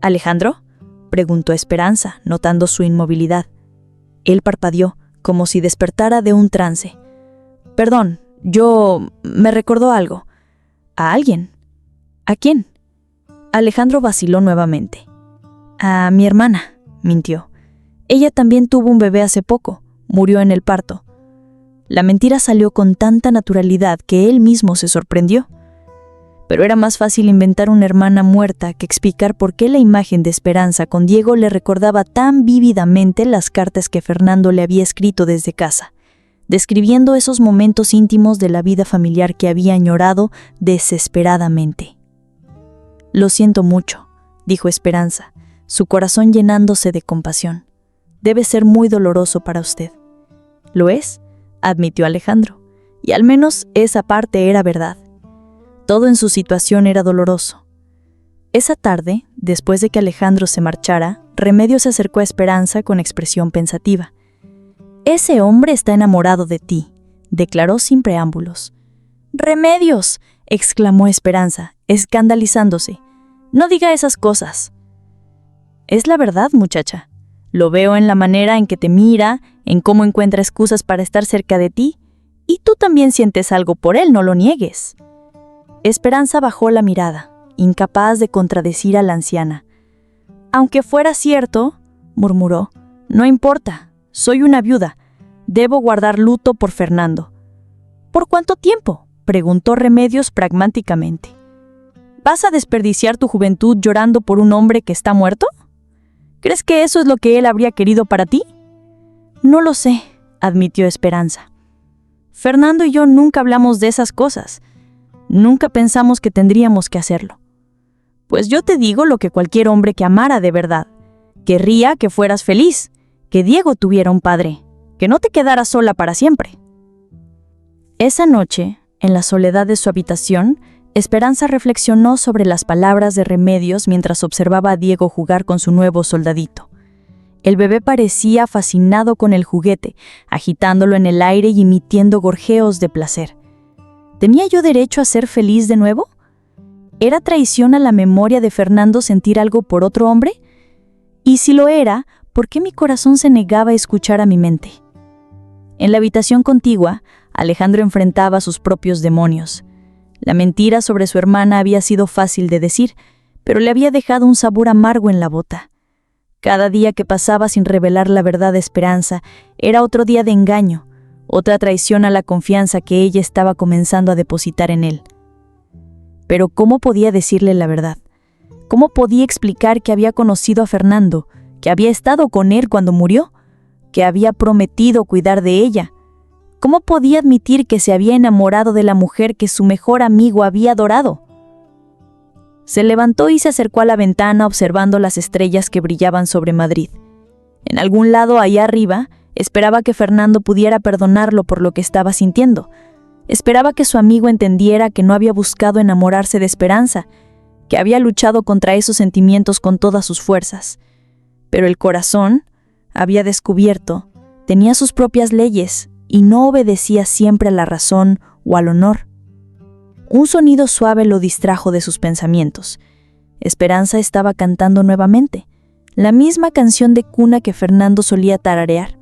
Speaker 1: «¿Alejandro?», preguntó Esperanza, notando su inmovilidad. Él parpadeó, como si despertara de un trance. «Perdón, me recordó algo. ¿A alguien? ¿A quién?». Alejandro vaciló nuevamente. «A mi hermana», mintió. «Ella también tuvo un bebé hace poco. Murió en el parto». La mentira salió con tanta naturalidad que él mismo se sorprendió. Pero era más fácil inventar una hermana muerta que explicar por qué la imagen de Esperanza con Diego le recordaba tan vívidamente las cartas que Fernando le había escrito desde casa, describiendo esos momentos íntimos de la vida familiar que había añorado desesperadamente. «Lo siento mucho», dijo Esperanza, su corazón llenándose de compasión. «Debe ser muy doloroso para usted». «Lo es», admitió Alejandro, y al menos esa parte era verdad. Todo en su situación era doloroso. Esa tarde, después de que Alejandro se marchara, Remedios se acercó a Esperanza con expresión pensativa. «Ese hombre está enamorado de ti», declaró sin preámbulos. «¡Remedios!», exclamó Esperanza, escandalizándose. «No diga esas cosas». «Es la verdad, muchacha. Lo veo en la manera en que te mira, en cómo encuentra excusas para estar cerca de ti, y tú también sientes algo por él, no lo niegues». Esperanza bajó la mirada, incapaz de contradecir a la anciana. «Aunque fuera cierto», murmuró, «no importa, soy una viuda. Debo guardar luto por Fernando». «¿Por cuánto tiempo?», preguntó Remedios pragmáticamente. «¿Vas a desperdiciar tu juventud llorando por un hombre que está muerto? ¿Crees que eso es lo que él habría querido para ti?». «No lo sé», admitió Esperanza. «Fernando y yo nunca hablamos de esas cosas. Nunca pensamos que tendríamos que hacerlo. Pues yo te digo lo que cualquier hombre que amara de verdad. Querría que fueras feliz, que Diego tuviera un padre, que no te quedaras sola para siempre». Esa noche, en la soledad de su habitación, Esperanza reflexionó sobre las palabras de Remedios mientras observaba a Diego jugar con su nuevo soldadito. El bebé parecía fascinado con el juguete, agitándolo en el aire y emitiendo gorjeos de placer. ¿Tenía yo derecho a ser feliz de nuevo? ¿Era traición a la memoria de Fernando sentir algo por otro hombre? Y si lo era, ¿por qué mi corazón se negaba a escuchar a mi mente? En la habitación contigua, Alejandro enfrentaba sus propios demonios. La mentira sobre su hermana había sido fácil de decir, pero le había dejado un sabor amargo en la boca. Cada día que pasaba sin revelar la verdad de Esperanza era otro día de engaño, otra traición a la confianza que ella estaba comenzando a depositar en él. Pero ¿cómo podía decirle la verdad? ¿Cómo podía explicar que había conocido a Fernando, que había estado con él cuando murió, que había prometido cuidar de ella? ¿Cómo podía admitir que se había enamorado de la mujer que su mejor amigo había adorado? Se levantó y se acercó a la ventana observando las estrellas que brillaban sobre Madrid. En algún lado allá arriba, esperaba que Fernando pudiera perdonarlo por lo que estaba sintiendo. Esperaba que su amigo entendiera que no había buscado enamorarse de Esperanza, que había luchado contra esos sentimientos con todas sus fuerzas. Pero el corazón, había descubierto, tenía sus propias leyes y no obedecía siempre a la razón o al honor. Un sonido suave lo distrajo de sus pensamientos. Esperanza estaba cantando nuevamente, la misma canción de cuna que Fernando solía tararear,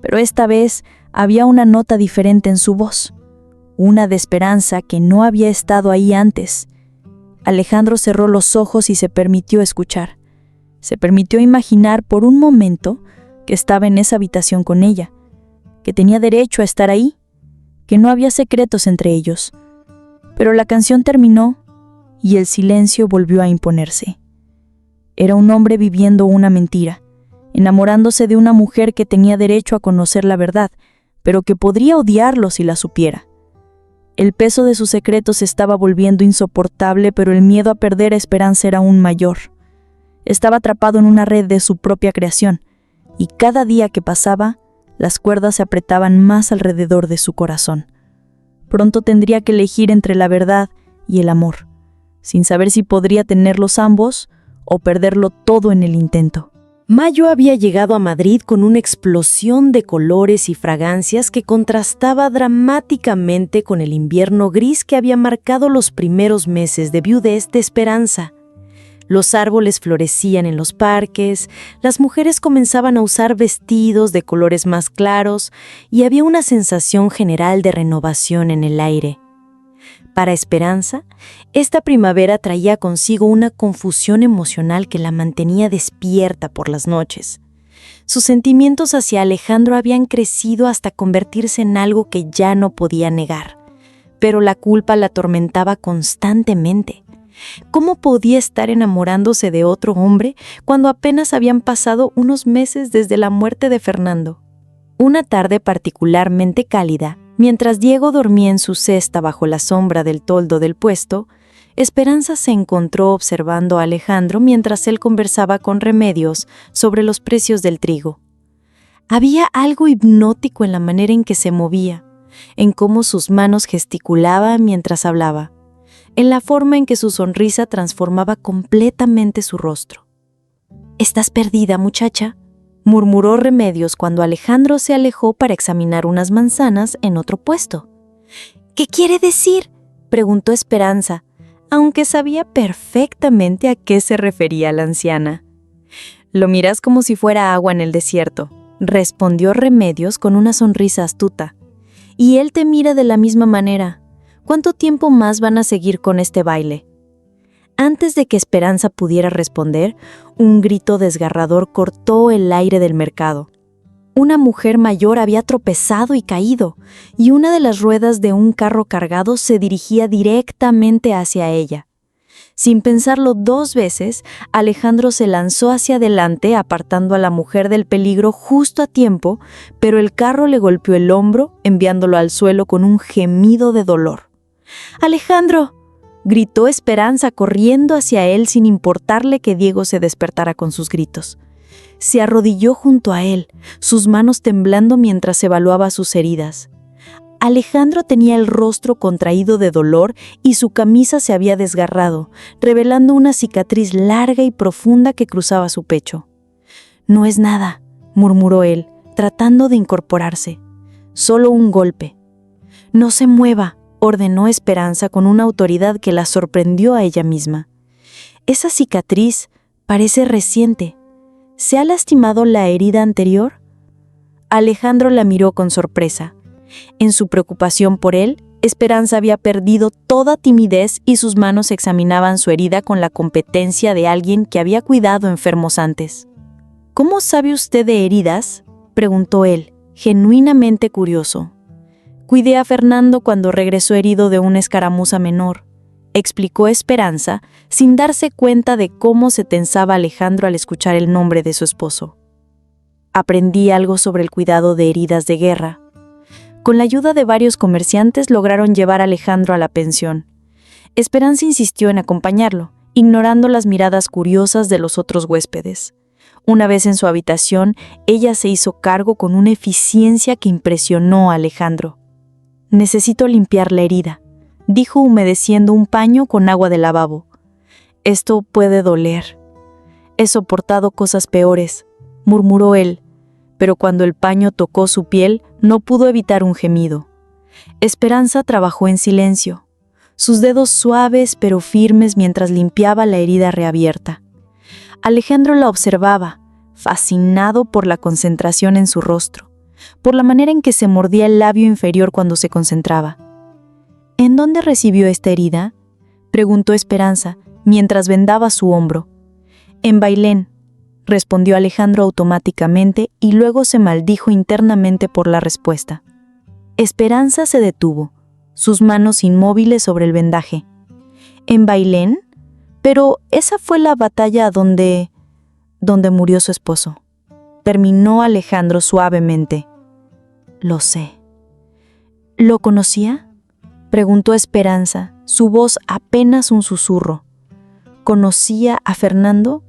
Speaker 2: pero esta vez había una nota diferente en su voz, una de esperanza que no había estado ahí antes. Alejandro cerró los ojos y se permitió escuchar. Se permitió imaginar por un momento que estaba en esa habitación con ella, que tenía derecho a estar ahí, que no había secretos entre ellos. Pero la canción terminó y el silencio volvió a imponerse. Era un hombre viviendo una mentira, enamorándose de una mujer que tenía derecho a conocer la verdad, pero que podría odiarlo si la supiera. El peso de sus secretos se estaba volviendo insoportable, pero el miedo a perder a Esperanza era aún mayor. Estaba atrapado en una red de su propia creación, y cada día que pasaba, las cuerdas se apretaban más alrededor de su corazón. Pronto tendría que elegir entre la verdad y el amor, sin saber si podría tenerlos ambos o perderlo todo en el intento.
Speaker 3: Mayo había llegado a Madrid con una explosión de colores y fragancias que contrastaba dramáticamente con el invierno gris que había marcado los primeros meses de viudez de Esperanza. Los árboles florecían en los parques, las mujeres comenzaban a usar vestidos de colores más claros y había una sensación general de renovación en el aire. Para Esperanza, esta primavera traía consigo una confusión emocional que la mantenía despierta por las noches. Sus sentimientos hacia Alejandro habían crecido hasta convertirse en algo que ya no podía negar, pero la culpa la atormentaba constantemente. ¿Cómo podía estar enamorándose de otro hombre cuando apenas habían pasado unos meses desde la muerte de Fernando? Una tarde particularmente cálida, mientras Diego dormía en su cesta bajo la sombra del toldo del puesto, Esperanza se encontró observando a Alejandro mientras él conversaba con Remedios sobre los precios del trigo. Había algo hipnótico en la manera en que se movía, en cómo sus manos gesticulaban mientras hablaba, en la forma en que su sonrisa transformaba completamente su rostro. «¿Estás perdida, muchacha?», murmuró Remedios cuando Alejandro se alejó para examinar unas manzanas en otro puesto. «¿Qué quiere decir?», preguntó Esperanza, aunque sabía perfectamente a qué se refería la anciana. «Lo miras como si fuera agua en el desierto», respondió Remedios con una sonrisa astuta. «Y él te mira de la misma manera. ¿Cuánto tiempo más van a seguir con este baile?». Antes de que Esperanza pudiera responder, un grito desgarrador cortó el aire del mercado. Una mujer mayor había tropezado y caído, y una de las ruedas de un carro cargado se dirigía directamente hacia ella. Sin pensarlo dos veces, Alejandro se lanzó hacia adelante, apartando a la mujer del peligro justo a tiempo, pero el carro le golpeó el hombro, enviándolo al suelo con un gemido de dolor. «¡Alejandro!», gritó Esperanza corriendo hacia él sin importarle que Diego se despertara con sus gritos. Se arrodilló junto a él, sus manos temblando mientras evaluaba sus heridas. Alejandro tenía el rostro contraído de dolor y su camisa se había desgarrado, revelando una cicatriz larga y profunda que cruzaba su pecho. «No es nada», murmuró él, tratando de incorporarse. «Solo un golpe». «No se mueva», ordenó Esperanza con una autoridad que la sorprendió a ella misma. «Esa cicatriz parece reciente. ¿Se ha lastimado la herida anterior?». Alejandro la miró con sorpresa. En su preocupación por él, Esperanza había perdido toda timidez y sus manos examinaban su herida con la competencia de alguien que había cuidado enfermos antes. «¿Cómo sabe usted de heridas?», preguntó él, genuinamente curioso. «Cuidé a Fernando cuando regresó herido de una escaramuza menor», explicó Esperanza, sin darse cuenta de cómo se tensaba Alejandro al escuchar el nombre de su esposo. «Aprendí algo sobre el cuidado de heridas de guerra». Con la ayuda de varios comerciantes lograron llevar a Alejandro a la pensión. Esperanza insistió en acompañarlo, ignorando las miradas curiosas de los otros huéspedes. Una vez en su habitación, ella se hizo cargo con una eficiencia que impresionó a Alejandro. «Necesito limpiar la herida», dijo humedeciendo un paño con agua de lavabo. «Esto puede doler». «He soportado cosas peores», murmuró él, pero cuando el paño tocó su piel, no pudo evitar un gemido. Esperanza trabajó en silencio, sus dedos suaves pero firmes mientras limpiaba la herida reabierta. Alejandro la observaba, fascinado por la concentración en su rostro,
Speaker 2: por la manera en que se mordía el labio inferior cuando se concentraba. ¿En dónde recibió esta herida?, preguntó Esperanza, mientras vendaba su hombro. En Bailén, respondió Alejandro automáticamente y luego se maldijo internamente por la respuesta. Esperanza se detuvo, sus manos inmóviles sobre el vendaje. ¿En Bailén? Pero esa fue la batalla donde murió su esposo. Terminó Alejandro suavemente. Lo sé. ¿Lo conocía?, preguntó Esperanza, su voz apenas un susurro. ¿Conocía a Fernando?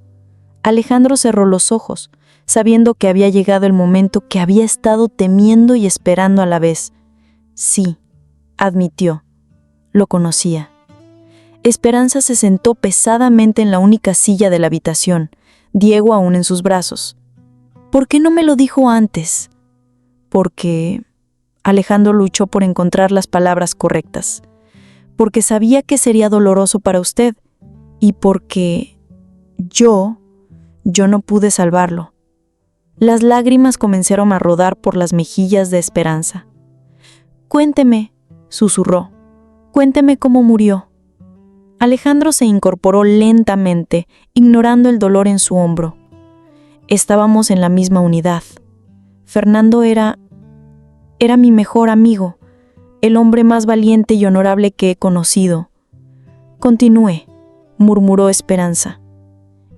Speaker 2: Alejandro cerró los ojos, sabiendo que había llegado el momento que había estado temiendo y esperando a la vez. Sí, admitió. Lo conocía. Esperanza se sentó pesadamente en la única silla de la habitación, Diego aún en sus brazos. ¿Por qué no me lo dijo antes? Porque... Alejandro luchó por encontrar las palabras correctas. Porque sabía que sería doloroso para usted. Y porque... yo no pude salvarlo. Las lágrimas comenzaron a rodar por las mejillas de Esperanza. Cuénteme, susurró. Cuénteme cómo murió. Alejandro se incorporó lentamente, ignorando el dolor en su hombro. Estábamos en la misma unidad. Fernando era mi mejor amigo, el hombre más valiente y honorable que he conocido. Continúe, murmuró Esperanza.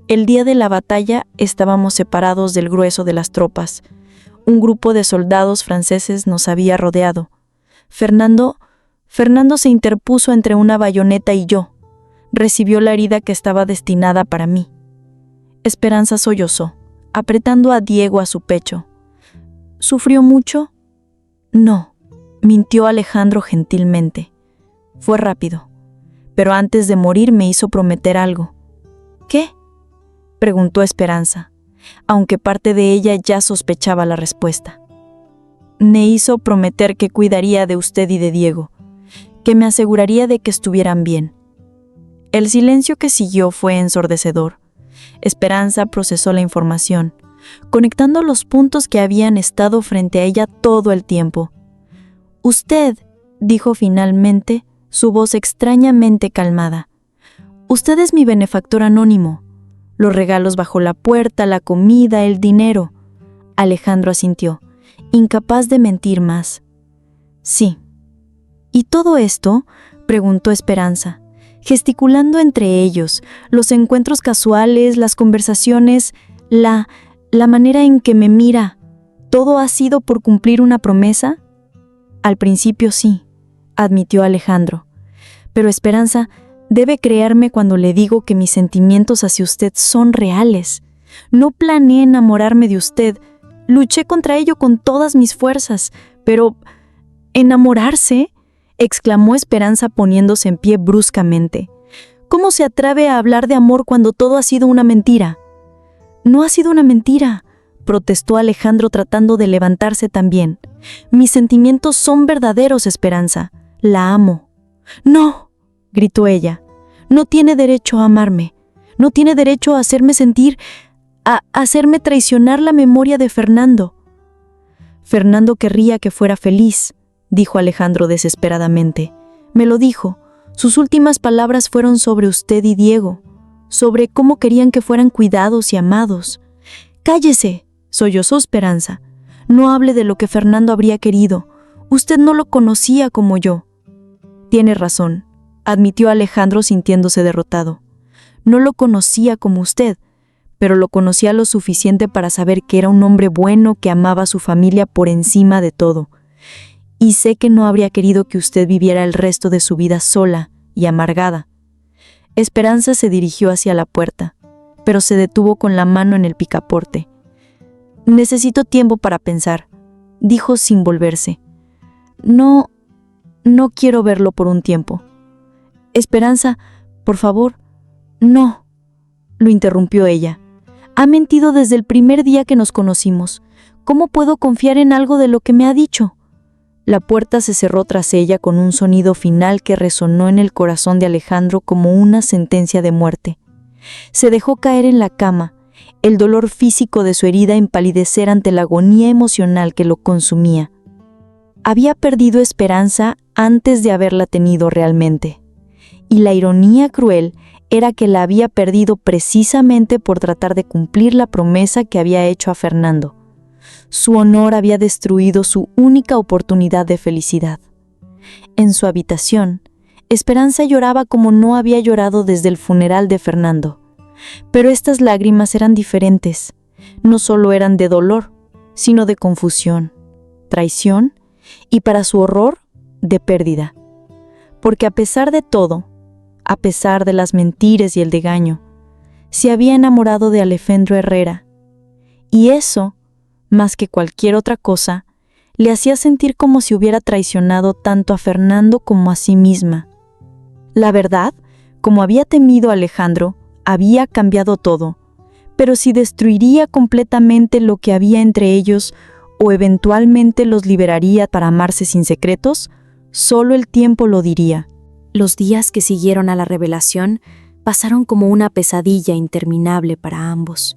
Speaker 2: El día de la batalla estábamos separados del grueso de las tropas. Un grupo de soldados franceses nos había rodeado. Fernando se interpuso entre una bayoneta y yo. Recibió la herida que estaba destinada para mí. Esperanza sollozó, apretando a Diego a su pecho. ¿Sufrió mucho? No, mintió Alejandro gentilmente. Fue rápido, pero antes de morir me hizo prometer algo. ¿Qué?, preguntó Esperanza, aunque parte de ella ya sospechaba la respuesta. Me hizo prometer que cuidaría de usted y de Diego, que me aseguraría de que estuvieran bien. El silencio que siguió fue ensordecedor. Esperanza procesó la información, conectando los puntos que habían estado frente a ella todo el tiempo. Usted, dijo finalmente, su voz extrañamente calmada. Usted es mi benefactor anónimo. Los regalos bajo la puerta, la comida, el dinero. Alejandro asintió, incapaz de mentir más. Sí. ¿Y todo esto?, preguntó Esperanza, gesticulando entre ellos, los encuentros casuales, las conversaciones, la manera en que me mira. ¿Todo ha sido por cumplir una promesa? Al principio sí, admitió Alejandro. Pero Esperanza, debe creerme cuando le digo que mis sentimientos hacia usted son reales. No planeé enamorarme de usted. Luché contra ello con todas mis fuerzas. Pero... ¿enamorarse?, exclamó Esperanza poniéndose en pie bruscamente. ¿Cómo se atreve a hablar de amor cuando todo ha sido una mentira? No ha sido una mentira, protestó Alejandro tratando de levantarse también. Mis sentimientos son verdaderos, Esperanza. La amo. No, gritó ella. No tiene derecho a amarme. No tiene derecho a hacerme sentir, a hacerme traicionar la memoria de Fernando. Fernando querría que fuera feliz, dijo Alejandro desesperadamente. Me lo dijo. Sus últimas palabras fueron sobre usted y Diego, sobre cómo querían que fueran cuidados y amados. Cállese, sollozó Esperanza. No hable de lo que Fernando habría querido. Usted no lo conocía como yo. Tiene razón, admitió Alejandro sintiéndose derrotado. No lo conocía como usted, pero lo conocía lo suficiente para saber que era un hombre bueno que amaba a su familia por encima de todo. Y sé que no habría querido que usted viviera el resto de su vida sola y amargada. Esperanza se dirigió hacia la puerta, pero se detuvo con la mano en el picaporte. Necesito tiempo para pensar, dijo sin volverse. No quiero verlo por un tiempo. Esperanza, por favor, no, lo interrumpió ella. Ha mentido desde el primer día que nos conocimos. ¿Cómo puedo confiar en algo de lo que me ha dicho? La puerta se cerró tras ella con un sonido final que resonó en el corazón de Alejandro como una sentencia de muerte. Se dejó caer en la cama, el dolor físico de su herida empalidecer ante la agonía emocional que lo consumía. Había perdido esperanza antes de haberla tenido realmente. Y la ironía cruel era que la había perdido precisamente por tratar de cumplir la promesa que había hecho a Fernando. Su honor había destruido su única oportunidad de felicidad. En su habitación, Esperanza lloraba como no había llorado desde el funeral de Fernando. Pero estas lágrimas eran diferentes. No solo eran de dolor, sino de confusión, traición y, para su horror, de pérdida. Porque a pesar de todo, a pesar de las mentiras y el engaño, se había enamorado de Alejandro Herrera. Y eso, más que cualquier otra cosa, le hacía sentir como si hubiera traicionado tanto a Fernando como a sí misma. La verdad, como había temido Alejandro, había cambiado todo, pero si destruiría completamente lo que había entre ellos o eventualmente los liberaría para amarse sin secretos, solo el tiempo lo diría.
Speaker 1: Los días que siguieron a la revelación pasaron como una pesadilla interminable para ambos.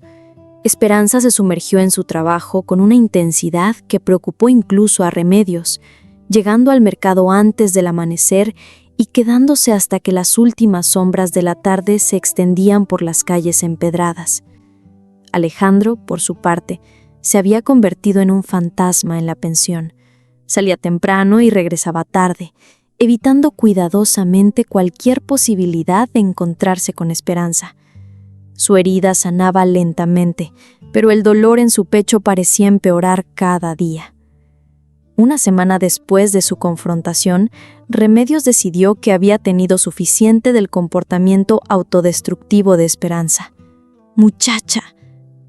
Speaker 1: Esperanza se sumergió en su trabajo con una intensidad que preocupó incluso a Remedios, llegando al mercado antes del amanecer y quedándose hasta que las últimas sombras de la tarde se extendían por las calles empedradas. Alejandro, por su parte, se había convertido en un fantasma en la pensión. Salía temprano y regresaba tarde, evitando cuidadosamente cualquier posibilidad de encontrarse con Esperanza. Su herida sanaba lentamente, pero el dolor en su pecho parecía empeorar cada día. Una semana después de su confrontación, Remedios decidió que había tenido suficiente del comportamiento autodestructivo de Esperanza. «Muchacha»,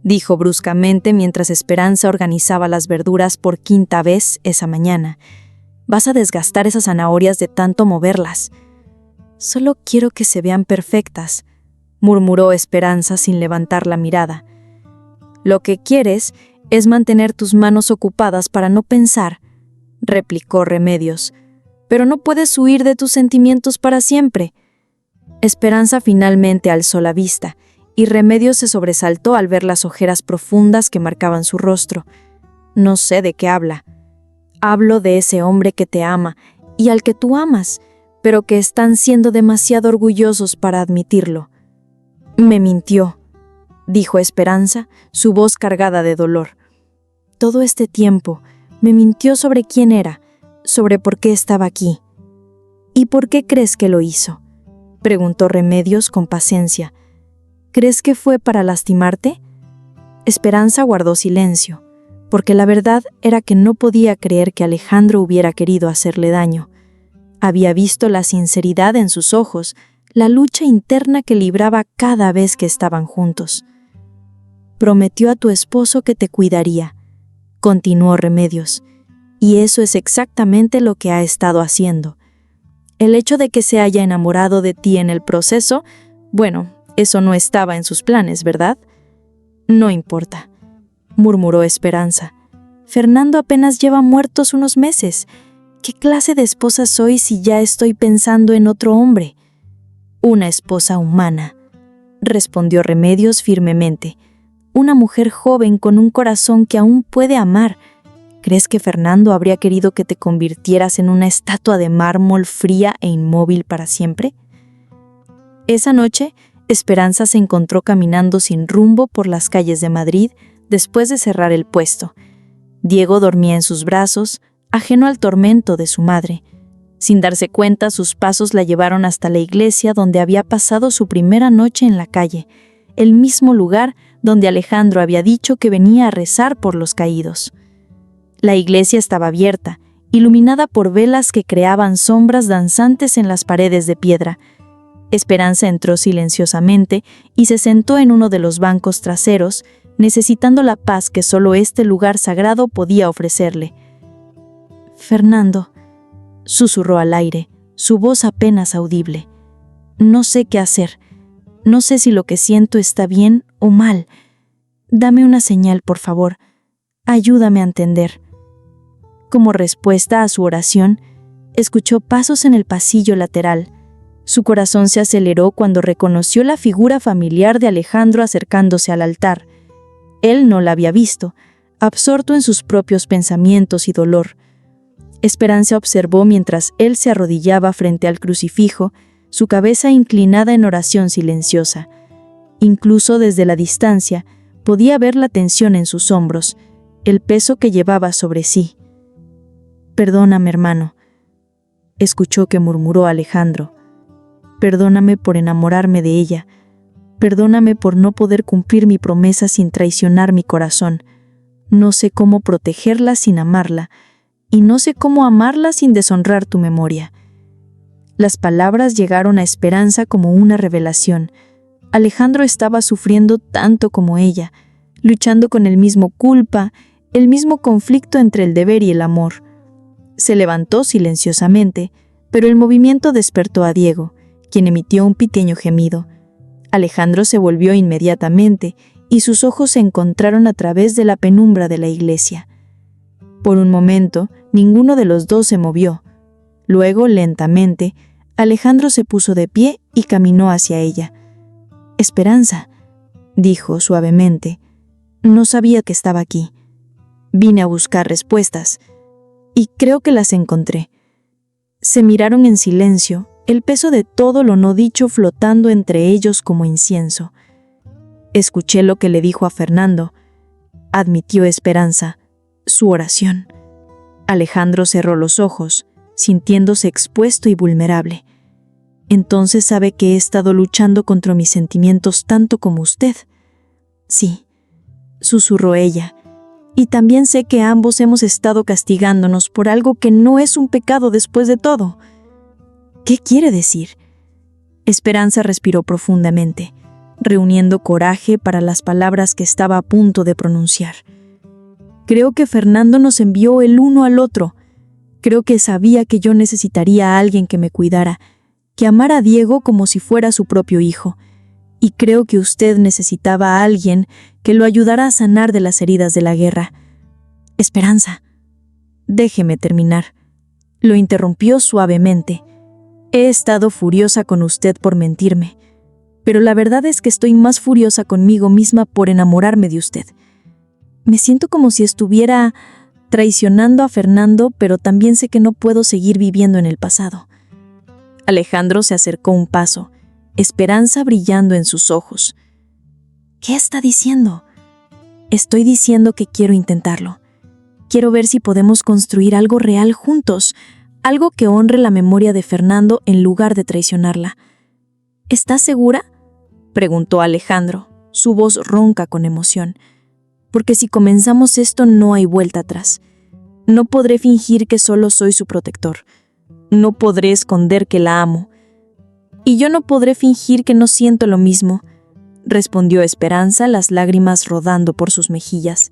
Speaker 1: dijo bruscamente mientras Esperanza organizaba las verduras por quinta vez esa mañana, «vas a desgastar esas zanahorias de tanto moverlas». «Solo quiero que se vean perfectas», murmuró Esperanza sin levantar la mirada. «Lo que quieres es mantener tus manos ocupadas para no pensar», replicó Remedios. «Pero no puedes huir de tus sentimientos para siempre». Esperanza finalmente alzó la vista, y Remedios se sobresaltó al ver las ojeras profundas que marcaban su rostro. «No sé de qué habla». «Hablo de ese hombre que te ama y al que tú amas, pero que están siendo demasiado orgullosos para admitirlo». «Me mintió», dijo Esperanza, su voz cargada de dolor. «Todo este tiempo me mintió sobre quién era, sobre por qué estaba aquí». «¿Y por qué crees que lo hizo?», preguntó Remedios con paciencia. «¿Crees que fue para lastimarte?». Esperanza guardó silencio, porque la verdad era que no podía creer que Alejandro hubiera querido hacerle daño. Había visto la sinceridad en sus ojos, la lucha interna que libraba cada vez que estaban juntos. «Prometió a tu esposo que te cuidaría», continuó Remedios, «y eso es exactamente lo que ha estado haciendo. El hecho de que se haya enamorado de ti en el proceso, bueno, eso no estaba en sus planes, ¿verdad?». «No importa», murmuró Esperanza. «Fernando apenas lleva muertos unos meses. ¿Qué clase de esposa soy si ya estoy pensando en otro hombre?». «Una esposa humana», respondió Remedios firmemente. «Una mujer joven con un corazón que aún puede amar. ¿Crees que Fernando habría querido que te convirtieras en una estatua de mármol fría e inmóvil para siempre?». Esa noche, Esperanza se encontró caminando sin rumbo por las calles de Madrid después de cerrar el puesto. Diego dormía en sus brazos, ajeno al tormento de su madre. Sin darse cuenta, sus pasos la llevaron hasta la iglesia donde había pasado su primera noche en la calle, el mismo lugar donde Alejandro había dicho que venía a rezar por los caídos. La iglesia estaba abierta, iluminada por velas que creaban sombras danzantes en las paredes de piedra. Esperanza entró silenciosamente y se sentó en uno de los bancos traseros, necesitando la paz que solo este lugar sagrado podía ofrecerle. «Fernando», susurró al aire, su voz apenas audible. «No sé qué hacer. No sé si lo que siento está bien o mal. Dame una señal, por favor. Ayúdame a entender». Como respuesta a su oración, escuchó pasos en el pasillo lateral. Su corazón se aceleró cuando reconoció la figura familiar de Alejandro acercándose al altar.
Speaker 2: Él no la había visto, absorto en sus propios pensamientos y dolor. Esperanza observó mientras él se arrodillaba frente al crucifijo, su cabeza inclinada en oración silenciosa. Incluso desde la distancia, podía ver la tensión en sus hombros, el peso que llevaba sobre sí. «Perdóname, hermano», escuchó que murmuró Alejandro. «Perdóname por enamorarme de ella. Perdóname por no poder cumplir mi promesa sin traicionar mi corazón. No sé cómo protegerla sin amarla, y no sé cómo amarla sin deshonrar tu memoria». Las palabras llegaron a Esperanza como una revelación. Alejandro estaba sufriendo tanto como ella, luchando con el mismo culpa, el mismo conflicto entre el deber y el amor. Se levantó silenciosamente, pero el movimiento despertó a Diego, quien emitió un pequeño gemido. Alejandro se volvió inmediatamente y sus ojos se encontraron a través de la penumbra de la iglesia. Por un momento, ninguno de los dos se movió. Luego, lentamente, Alejandro se puso de pie y caminó hacia ella. «Esperanza», dijo suavemente, «no sabía que estaba aquí. Vine a buscar respuestas, y creo que las encontré». Se miraron en silencio, el peso de todo lo no dicho flotando entre ellos como incienso. «Escuché lo que le dijo a Fernando», admitió Esperanza, «su oración». Alejandro cerró los ojos, sintiéndose expuesto y vulnerable. «Entonces sabe que he estado luchando contra mis sentimientos tanto como usted». «Sí», susurró ella, «y también sé que ambos hemos estado castigándonos por algo que no es un pecado después de todo». «¿Qué quiere decir?». Esperanza respiró profundamente, reuniendo coraje para las palabras que estaba a punto de pronunciar. «Creo que Fernando nos envió el uno al otro. Creo que sabía que yo necesitaría a alguien que me cuidara, que amara a Diego como si fuera su propio hijo. Y creo que usted necesitaba a alguien que lo ayudara a sanar de las heridas de la guerra. Esperanza». «Déjeme terminar», lo interrumpió suavemente. «He estado furiosa con usted por mentirme, pero la verdad es que estoy más furiosa conmigo misma por enamorarme de usted. Me siento como si estuviera traicionando a Fernando, pero también sé que no puedo seguir viviendo en el pasado». Alejandro se acercó un paso, esperanza brillando en sus ojos. «¿Qué está diciendo?». «Estoy diciendo que quiero intentarlo. Quiero ver si podemos construir algo real juntos, algo que honre la memoria de Fernando en lugar de traicionarla». «¿Estás segura?», preguntó Alejandro, su voz ronca con emoción. «Porque si comenzamos esto no hay vuelta atrás. No podré fingir que solo soy su protector. No podré esconder que la amo. Y yo no podré fingir que no siento lo mismo», respondió Esperanza, las lágrimas rodando por sus mejillas.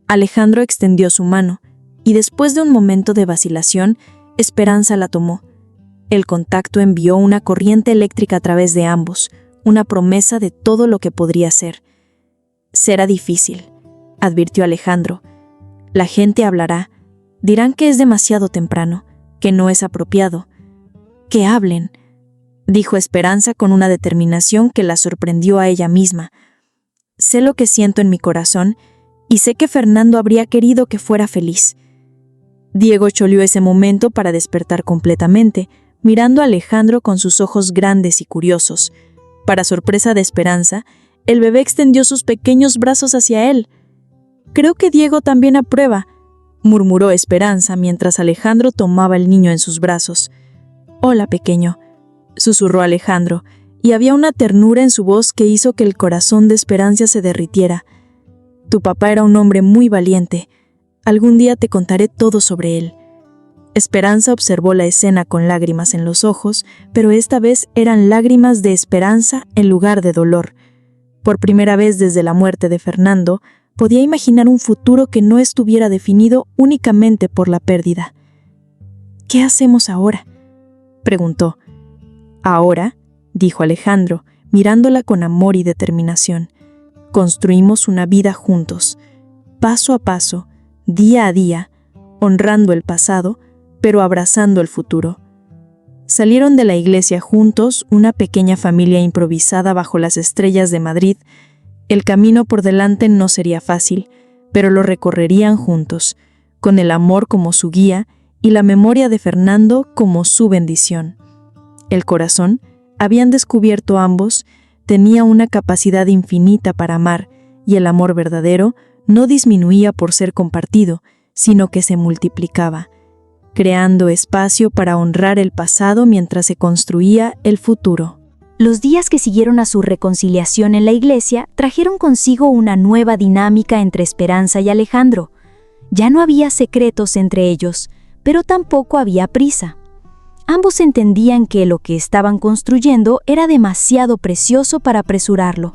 Speaker 2: Alejandro extendió su mano, y después de un momento de vacilación, Esperanza la tomó. El contacto envió una corriente eléctrica a través de ambos, una promesa de todo lo que podría ser. «Será difícil», advirtió Alejandro. «La gente hablará, dirán que es demasiado temprano, que no es apropiado». «Que hablen», dijo Esperanza con una determinación que la sorprendió a ella misma. «Sé lo que siento en mi corazón y sé que Fernando habría querido que fuera feliz». Diego choleó ese momento para despertar completamente, mirando a Alejandro con sus ojos grandes y curiosos. Para sorpresa de Esperanza, el bebé extendió sus pequeños brazos hacia él. «Creo que Diego también aprueba», murmuró Esperanza mientras Alejandro tomaba al niño en sus brazos. «Hola, pequeño», susurró Alejandro, y había una ternura en su voz que hizo que el corazón de Esperanza se derritiera. «Tu papá era un hombre muy valiente. Algún día te contaré todo sobre él». Esperanza observó la escena con lágrimas en los ojos, pero esta vez eran lágrimas de esperanza en lugar de dolor. Por primera vez desde la muerte de Fernando, podía imaginar un futuro que no estuviera definido únicamente por la pérdida. «¿Qué hacemos ahora?», preguntó. «Ahora», dijo Alejandro, mirándola con amor y determinación, «construimos una vida juntos, paso a paso, día a día, honrando el pasado, pero abrazando el futuro». Salieron de la iglesia juntos, una pequeña familia improvisada bajo las estrellas de Madrid.
Speaker 4: El camino por delante no sería fácil, pero lo recorrerían juntos, con el amor como su guía y la memoria de Fernando como su bendición. El corazón, habían descubierto ambos, tenía una capacidad infinita para amar, y el amor verdadero no disminuía por ser compartido, sino que se multiplicaba, creando espacio para honrar el pasado mientras se construía el futuro.
Speaker 1: Los días que siguieron a su reconciliación en la iglesia trajeron consigo una nueva dinámica entre Esperanza y Alejandro. Ya no había secretos entre ellos, pero tampoco había prisa. Ambos entendían que lo que estaban construyendo era demasiado precioso para apresurarlo.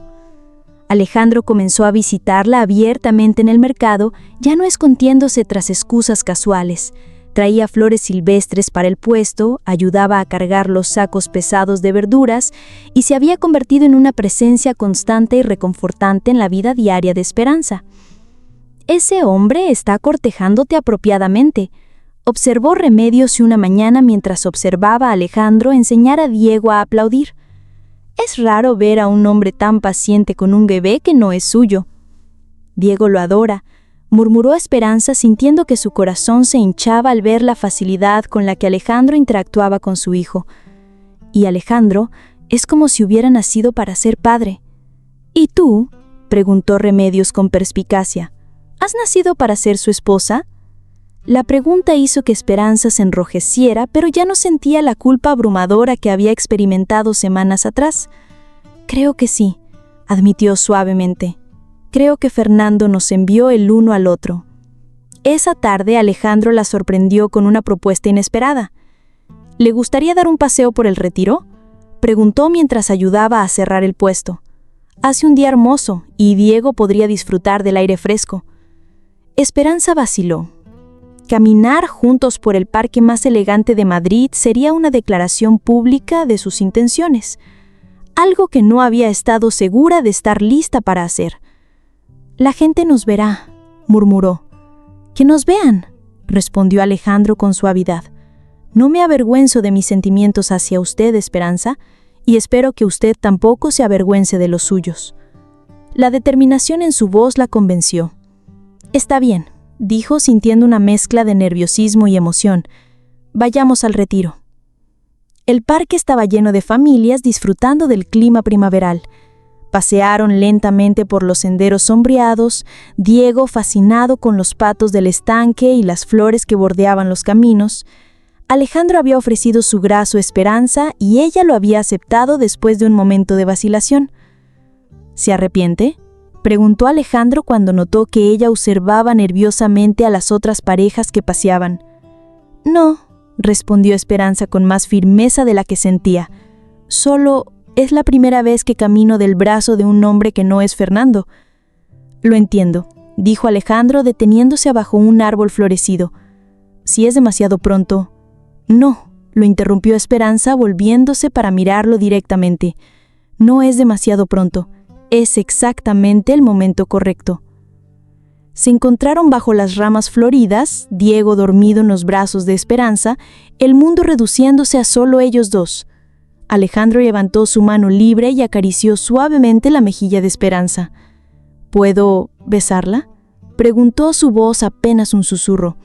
Speaker 1: Alejandro comenzó a visitarla abiertamente en el mercado, ya no escondiéndose tras excusas casuales. Traía flores silvestres para el puesto, ayudaba a cargar los sacos pesados de verduras y se había convertido en una presencia constante y reconfortante en la vida diaria de Esperanza. «Ese hombre está cortejándote apropiadamente», observó Remedios una mañana mientras observaba a Alejandro enseñar a Diego a aplaudir. «Es raro ver a un hombre tan paciente con un bebé que no es suyo». «Diego lo adora», murmuró Esperanza sintiendo que su corazón se hinchaba al ver la facilidad con la que Alejandro interactuaba con su hijo. «Y Alejandro es como si hubiera nacido para ser padre». «¿Y tú?», preguntó Remedios con perspicacia. «¿Has nacido para ser su esposa?». La pregunta hizo que Esperanza se enrojeciera, pero ya no sentía la culpa abrumadora que había experimentado semanas atrás. «Creo que sí», admitió suavemente. «Creo que Fernando nos envió el uno al otro». Esa tarde Alejandro la sorprendió con una propuesta inesperada. «¿Le gustaría dar un paseo por el retiro?», preguntó mientras ayudaba a cerrar el puesto. «Hace un día hermoso y Diego podría disfrutar del aire fresco». Esperanza vaciló. Caminar juntos por el parque más elegante de Madrid sería una declaración pública de sus intenciones, algo que no había estado segura de estar lista para hacer. «La gente nos verá», murmuró. «Que nos vean», respondió Alejandro con suavidad. «No me avergüenzo de mis sentimientos hacia usted, Esperanza, y espero que usted tampoco se avergüence de los suyos». La determinación en su voz la convenció. «Está bien», dijo sintiendo una mezcla de nerviosismo y emoción. «Vayamos al retiro». El parque estaba lleno de familias disfrutando del clima primaveral. Pasearon lentamente por los senderos sombreados, Diego fascinado con los patos del estanque y las flores que bordeaban los caminos. Alejandro había ofrecido su brazo a Esperanza y ella lo había aceptado después de un momento de vacilación. «¿Se arrepiente?», preguntó Alejandro cuando notó que ella observaba nerviosamente a las otras parejas que paseaban. «No», respondió Esperanza con más firmeza de la que sentía. «Solo es la primera vez que camino del brazo de un hombre que no es Fernando». «Lo entiendo», dijo Alejandro deteniéndose bajo un árbol florecido. «Si es demasiado pronto». «No», lo interrumpió Esperanza volviéndose para mirarlo directamente. «No es demasiado pronto. Es exactamente el momento correcto». Se encontraron bajo las ramas floridas, Diego dormido en los brazos de Esperanza, el mundo reduciéndose a solo ellos dos. Alejandro levantó su mano libre y acarició suavemente la mejilla de Esperanza. «¿Puedo besarla?», preguntó su voz apenas un susurro.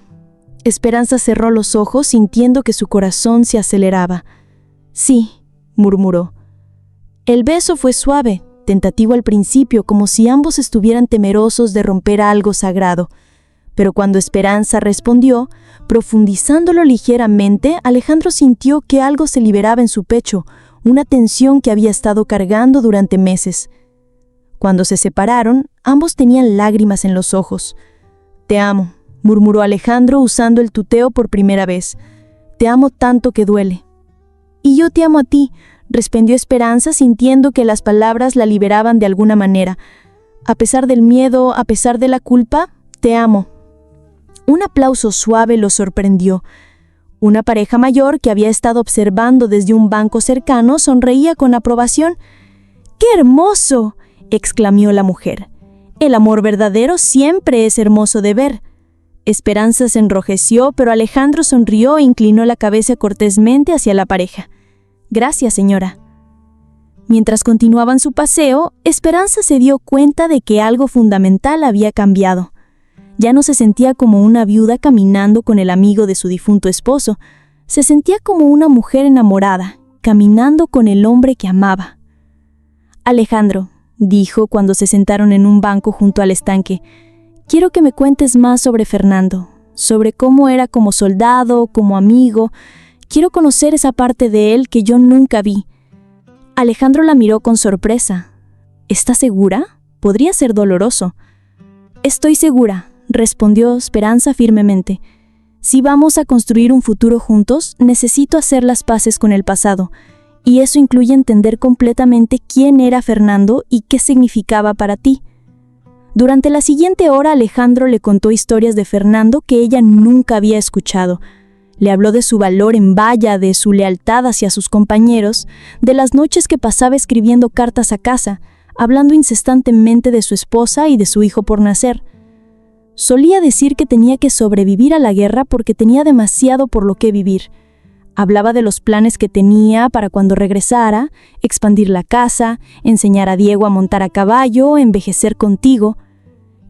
Speaker 1: Esperanza cerró los ojos sintiendo que su corazón se aceleraba. «Sí», murmuró. El beso fue suave, tentativo al principio, como si ambos estuvieran temerosos de romper algo sagrado. Pero cuando Esperanza respondió, profundizándolo ligeramente, Alejandro sintió que algo se liberaba en su pecho, una tensión que había estado cargando durante meses. Cuando se separaron, ambos tenían lágrimas en los ojos. «Te amo», murmuró Alejandro usando el tuteo por primera vez. «Te amo tanto que duele». «Y yo te amo a ti», respondió Esperanza sintiendo que las palabras la liberaban de alguna manera. «A pesar del miedo, a pesar de la culpa, te amo». Un aplauso suave lo sorprendió. Una pareja mayor que había estado observando desde un banco cercano sonreía con aprobación. «¡Qué hermoso!», exclamó la mujer. «El amor verdadero siempre es hermoso de ver». Esperanza se enrojeció, pero Alejandro sonrió e inclinó la cabeza cortésmente hacia la pareja. «Gracias, señora».
Speaker 2: Mientras continuaban su paseo, Esperanza se dio cuenta de que algo fundamental había cambiado. Ya no se sentía como una viuda caminando con el amigo de su difunto esposo, se sentía como una mujer enamorada, caminando con el hombre que amaba. Alejandro, dijo cuando se sentaron en un banco junto al estanque, quiero que me cuentes más sobre Fernando, sobre cómo era como soldado, como amigo. Quiero conocer esa parte de él que yo nunca vi. Alejandro la miró con sorpresa. ¿Estás segura? Podría ser doloroso. Estoy segura, respondió Esperanza firmemente. Si vamos a construir un futuro juntos, necesito hacer las paces con el pasado, y eso incluye entender completamente quién era Fernando y qué significaba para ti. Durante la siguiente hora, Alejandro le contó historias de Fernando que ella nunca había escuchado. Le habló de su valor en valla, de su lealtad hacia sus compañeros, de las noches que pasaba escribiendo cartas a casa, hablando incesantemente de su esposa y de su hijo por nacer. Solía decir que tenía que sobrevivir a la guerra porque tenía demasiado por lo que vivir. Hablaba de los planes que tenía para cuando regresara, expandir la casa, enseñar a Diego a montar a caballo, envejecer contigo.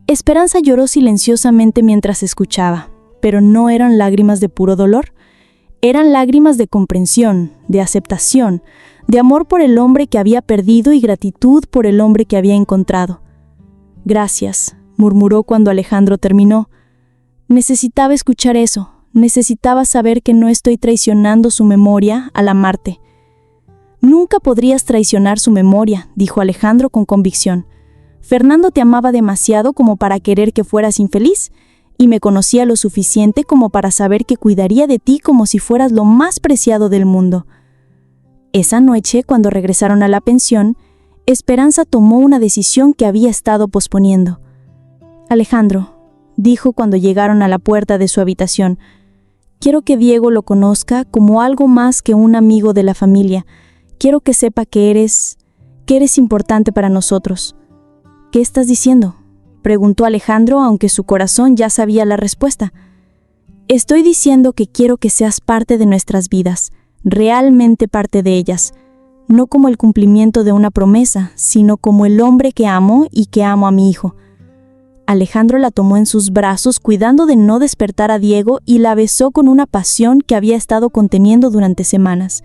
Speaker 2: Esperanza lloró silenciosamente mientras escuchaba, pero no eran lágrimas de puro dolor. Eran lágrimas de comprensión, de aceptación, de amor por el hombre que había perdido y gratitud por el hombre que había encontrado. Gracias, murmuró cuando Alejandro terminó. Necesitaba escuchar eso. Necesitaba saber que no estoy traicionando su memoria al amarte. Nunca podrías traicionar su memoria, dijo Alejandro con convicción. Fernando te amaba demasiado como para querer que fueras infeliz, y me conocía lo suficiente como para saber que cuidaría de ti como si fueras lo más preciado del mundo. Esa noche, cuando regresaron a la pensión, Esperanza tomó una decisión que había estado posponiendo. Alejandro, dijo cuando llegaron a la puerta de su habitación, quiero que Diego lo conozca como algo más que un amigo de la familia. Quiero que sepa que eres importante para nosotros. ¿Qué estás diciendo?, preguntó Alejandro, aunque su corazón ya sabía la respuesta. Estoy diciendo que quiero que seas parte de nuestras vidas, realmente parte de ellas, no como el cumplimiento de una promesa, sino como el hombre que amo y que amo a mi hijo. Alejandro la tomó en sus brazos, cuidando de no despertar a Diego, y la besó con una pasión que había estado conteniendo durante semanas.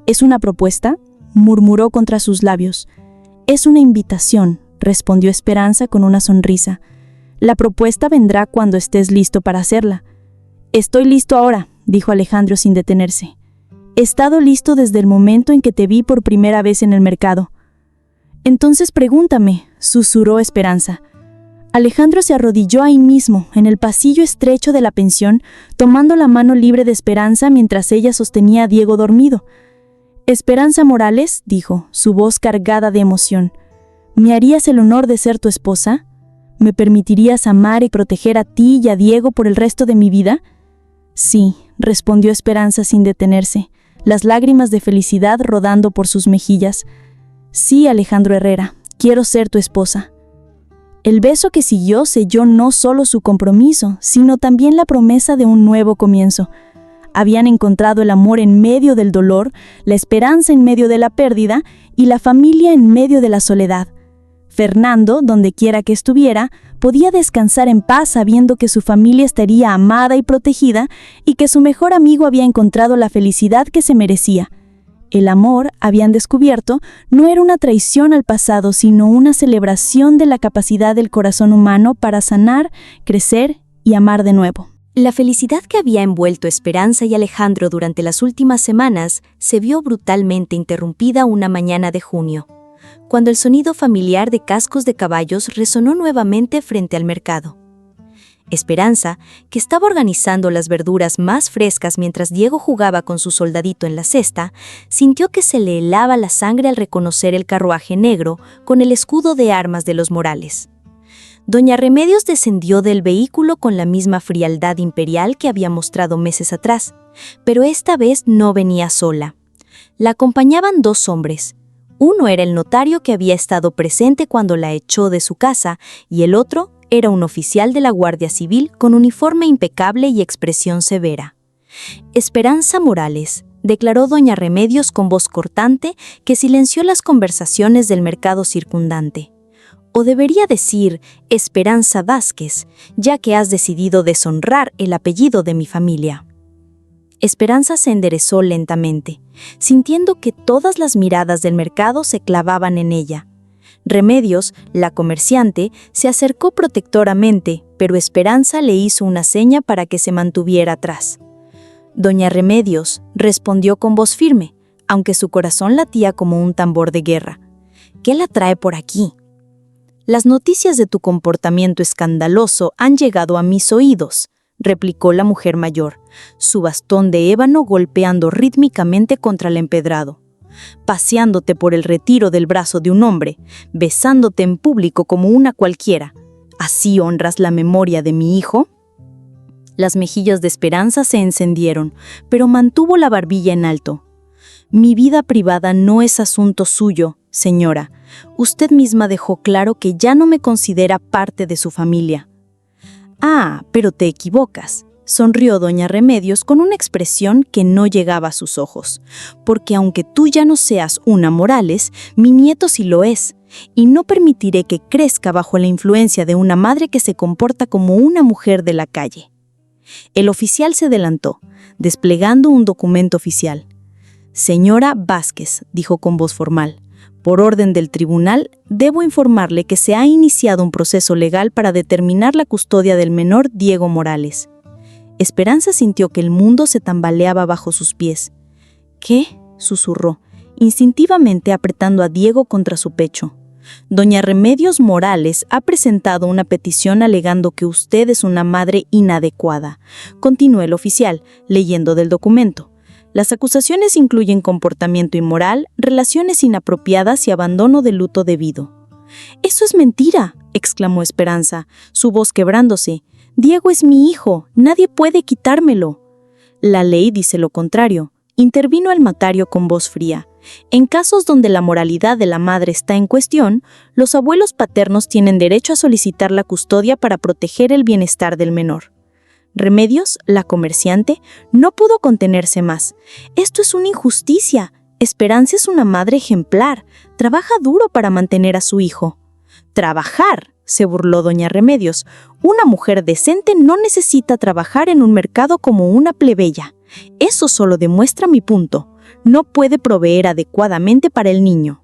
Speaker 2: ¿Es una propuesta?, murmuró contra sus labios. Es una invitación, respondió Esperanza con una sonrisa. La propuesta vendrá cuando estés listo para hacerla. Estoy listo ahora, dijo Alejandro sin detenerse. He estado listo desde el momento en que te vi por primera vez en el mercado. Entonces pregúntame, susurró Esperanza. Alejandro se arrodilló ahí mismo, en el pasillo estrecho de la pensión, tomando la mano libre de Esperanza mientras ella sostenía a Diego dormido. Esperanza Morales, dijo, su voz cargada de emoción, ¿me harías el honor de ser tu esposa? ¿Me permitirías amar y proteger a ti y a Diego por el resto de mi vida? Sí, respondió Esperanza sin detenerse, las lágrimas de felicidad rodando por sus mejillas. Sí, Alejandro Herrera, quiero ser tu esposa. El beso que siguió selló no solo su compromiso, sino también la promesa de un nuevo comienzo. Habían encontrado el amor en medio del dolor, la esperanza en medio de la pérdida y la familia en medio de la soledad. Fernando, donde quiera que estuviera, podía descansar en paz sabiendo que su familia estaría amada y protegida y que su mejor amigo había encontrado la felicidad que se merecía. El amor, habían descubierto, no era una traición al pasado, sino una celebración de la capacidad del corazón humano para sanar, crecer y amar de nuevo.
Speaker 1: La felicidad que había envuelto Esperanza y Alejandro durante las últimas semanas se vio brutalmente interrumpida una mañana de junio, cuando el sonido familiar de cascos de caballos resonó nuevamente frente al mercado. Esperanza, que estaba organizando las verduras más frescas mientras Diego jugaba con su soldadito en la cesta, sintió que se le helaba la sangre al reconocer el carruaje negro con el escudo de armas de los Morales. Doña Remedios descendió del vehículo con la misma frialdad imperial que había mostrado meses atrás, pero esta vez no venía sola. La acompañaban dos hombres. Uno era el notario que había estado presente cuando la echó de su casa, y el otro era un oficial de la Guardia Civil con uniforme impecable y expresión severa. Esperanza Morales,
Speaker 2: declaró doña Remedios con voz cortante que silenció las conversaciones del mercado circundante. O debería decir Esperanza Vázquez, ya que has decidido deshonrar el apellido de mi familia. Esperanza se enderezó lentamente, sintiendo que todas las miradas del mercado se clavaban en ella. Remedios, la comerciante, se acercó protectoramente, pero Esperanza le hizo una seña para que se mantuviera atrás. Doña Remedios respondió con voz firme, aunque su corazón latía como un tambor de guerra. ¿Qué la trae por aquí? Las noticias de tu comportamiento escandaloso han llegado a mis oídos, replicó la mujer mayor, su bastón de ébano golpeando rítmicamente contra el empedrado. Paseándote por el retiro del brazo de un hombre, besándote en público como una cualquiera. ¿Así honras la memoria de mi hijo? Las mejillas de Esperanza se encendieron, pero mantuvo la barbilla en alto. Mi vida privada no es asunto suyo, señora. Usted misma dejó claro que ya no me considera parte de su familia. Ah, pero te equivocas, sonrió doña Remedios con una expresión que no llegaba a sus ojos, porque aunque tú ya no seas una Morales, mi nieto sí lo es, y no permitiré que crezca bajo la influencia de una madre que se comporta como una mujer de la calle. El oficial se adelantó, desplegando un documento oficial. Señora Vázquez, dijo con voz formal, por orden del tribunal, debo informarle que se ha iniciado un proceso legal para determinar la custodia del menor Diego Morales. Esperanza sintió que el mundo se tambaleaba bajo sus pies. ¿Qué?, susurró, instintivamente apretando a Diego contra su pecho. Doña Remedios Morales ha presentado una petición alegando que usted es una madre inadecuada. Continuó el oficial, leyendo del documento. Las acusaciones incluyen comportamiento inmoral, relaciones inapropiadas y abandono del luto debido. «¡Eso es mentira!», exclamó Esperanza, su voz quebrándose. «Diego es mi hijo, nadie puede quitármelo». «La ley dice lo contrario», intervino el notario con voz fría. «En casos donde la moralidad de la madre está en cuestión, los abuelos paternos tienen derecho a solicitar la custodia para proteger el bienestar del menor». Remedios, la comerciante, no pudo contenerse más. «Esto es una injusticia. Esperanza es una madre ejemplar. Trabaja duro para mantener a su hijo». «¿Trabajar?», se burló doña Remedios. «Una mujer decente no necesita trabajar en un mercado como una plebeya. Eso solo demuestra mi punto. No puede proveer adecuadamente para el niño».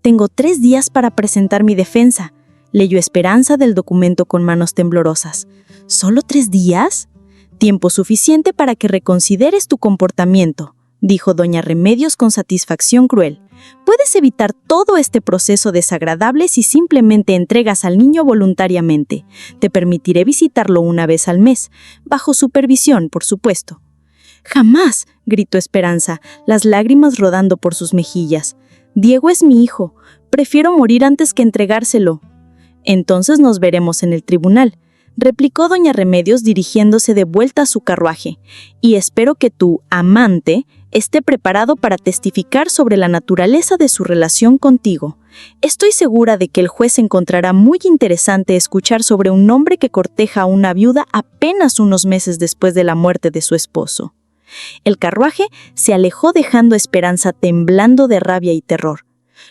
Speaker 2: «Tengo 3 días para presentar mi defensa», leyó Esperanza del documento con manos temblorosas. «¿Solo 3 días? Tiempo suficiente para que reconsideres tu comportamiento», dijo doña Remedios con satisfacción cruel. «Puedes evitar todo este proceso desagradable si simplemente entregas al niño voluntariamente. Te permitiré visitarlo 1 vez al mes, bajo supervisión, por supuesto». «¡Jamás!», gritó Esperanza, las lágrimas rodando por sus mejillas. «Diego es mi hijo. Prefiero morir antes que entregárselo». «Entonces nos veremos en el tribunal», replicó doña Remedios dirigiéndose de vuelta a su carruaje, «y espero que tu amante esté preparado para testificar sobre la naturaleza de su relación contigo. Estoy segura de que el juez encontrará muy interesante escuchar sobre un hombre que corteja a una viuda apenas unos meses después de la muerte de su esposo». El carruaje se alejó dejando a Esperanza temblando de rabia y terror.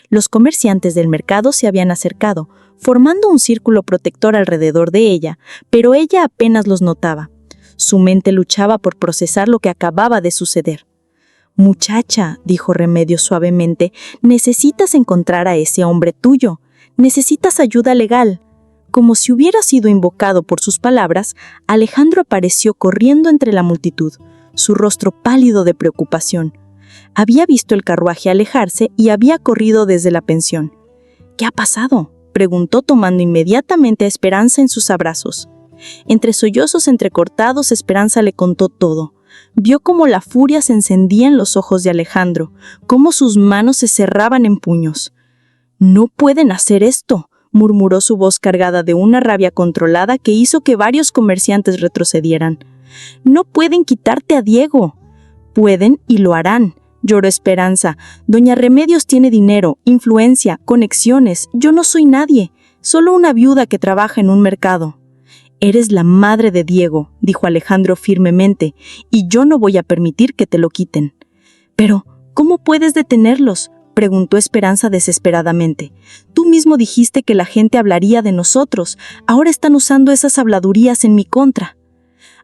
Speaker 2: Los comerciantes del mercado se habían acercado, formando un círculo protector alrededor de ella, pero ella apenas los notaba. Su mente luchaba por procesar lo que acababa de suceder. «Muchacha», dijo Remedios suavemente, «necesitas encontrar a ese hombre tuyo. Necesitas ayuda legal». Como si hubiera sido invocado por sus palabras, Alejandro apareció corriendo entre la multitud, su rostro pálido de preocupación. Había visto el carruaje alejarse y había corrido desde la pensión. «¿Qué ha pasado?», preguntó tomando inmediatamente a Esperanza en sus abrazos. Entre sollozos entrecortados, Esperanza le contó todo. Vio cómo la furia se encendía en los ojos de Alejandro, cómo sus manos se cerraban en puños. «No pueden hacer esto», murmuró su voz cargada de una rabia controlada que hizo que varios comerciantes retrocedieran. «No pueden quitarte a Diego». «Pueden y lo harán», lloró Esperanza. «Doña Remedios tiene dinero, influencia, conexiones. Yo no soy nadie, solo una viuda que trabaja en un mercado». «Eres la madre de Diego», dijo Alejandro firmemente, «y yo no voy a permitir que te lo quiten». Pero, ¿cómo puedes detenerlos?, preguntó Esperanza desesperadamente. Tú mismo dijiste que la gente hablaría de nosotros. Ahora están usando esas habladurías en mi contra.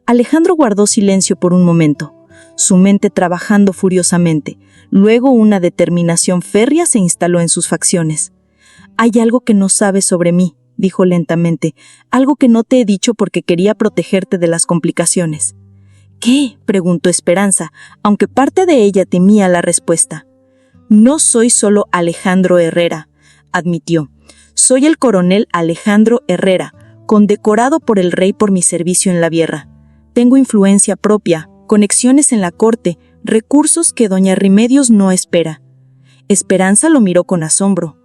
Speaker 2: Alejandro guardó silencio por un momento, su mente trabajando furiosamente. Luego una determinación férrea se instaló en sus facciones. Hay algo que no sabes sobre mí, dijo lentamente, algo que no te he dicho porque quería protegerte de las complicaciones. ¿Qué?, preguntó Esperanza, aunque parte de ella temía la respuesta. No soy solo Alejandro Herrera, admitió. Soy el coronel Alejandro Herrera, condecorado por el rey por mi servicio en la guerra. Tengo influencia propia, conexiones en la corte, recursos que doña Remedios no espera. Esperanza lo miró con asombro.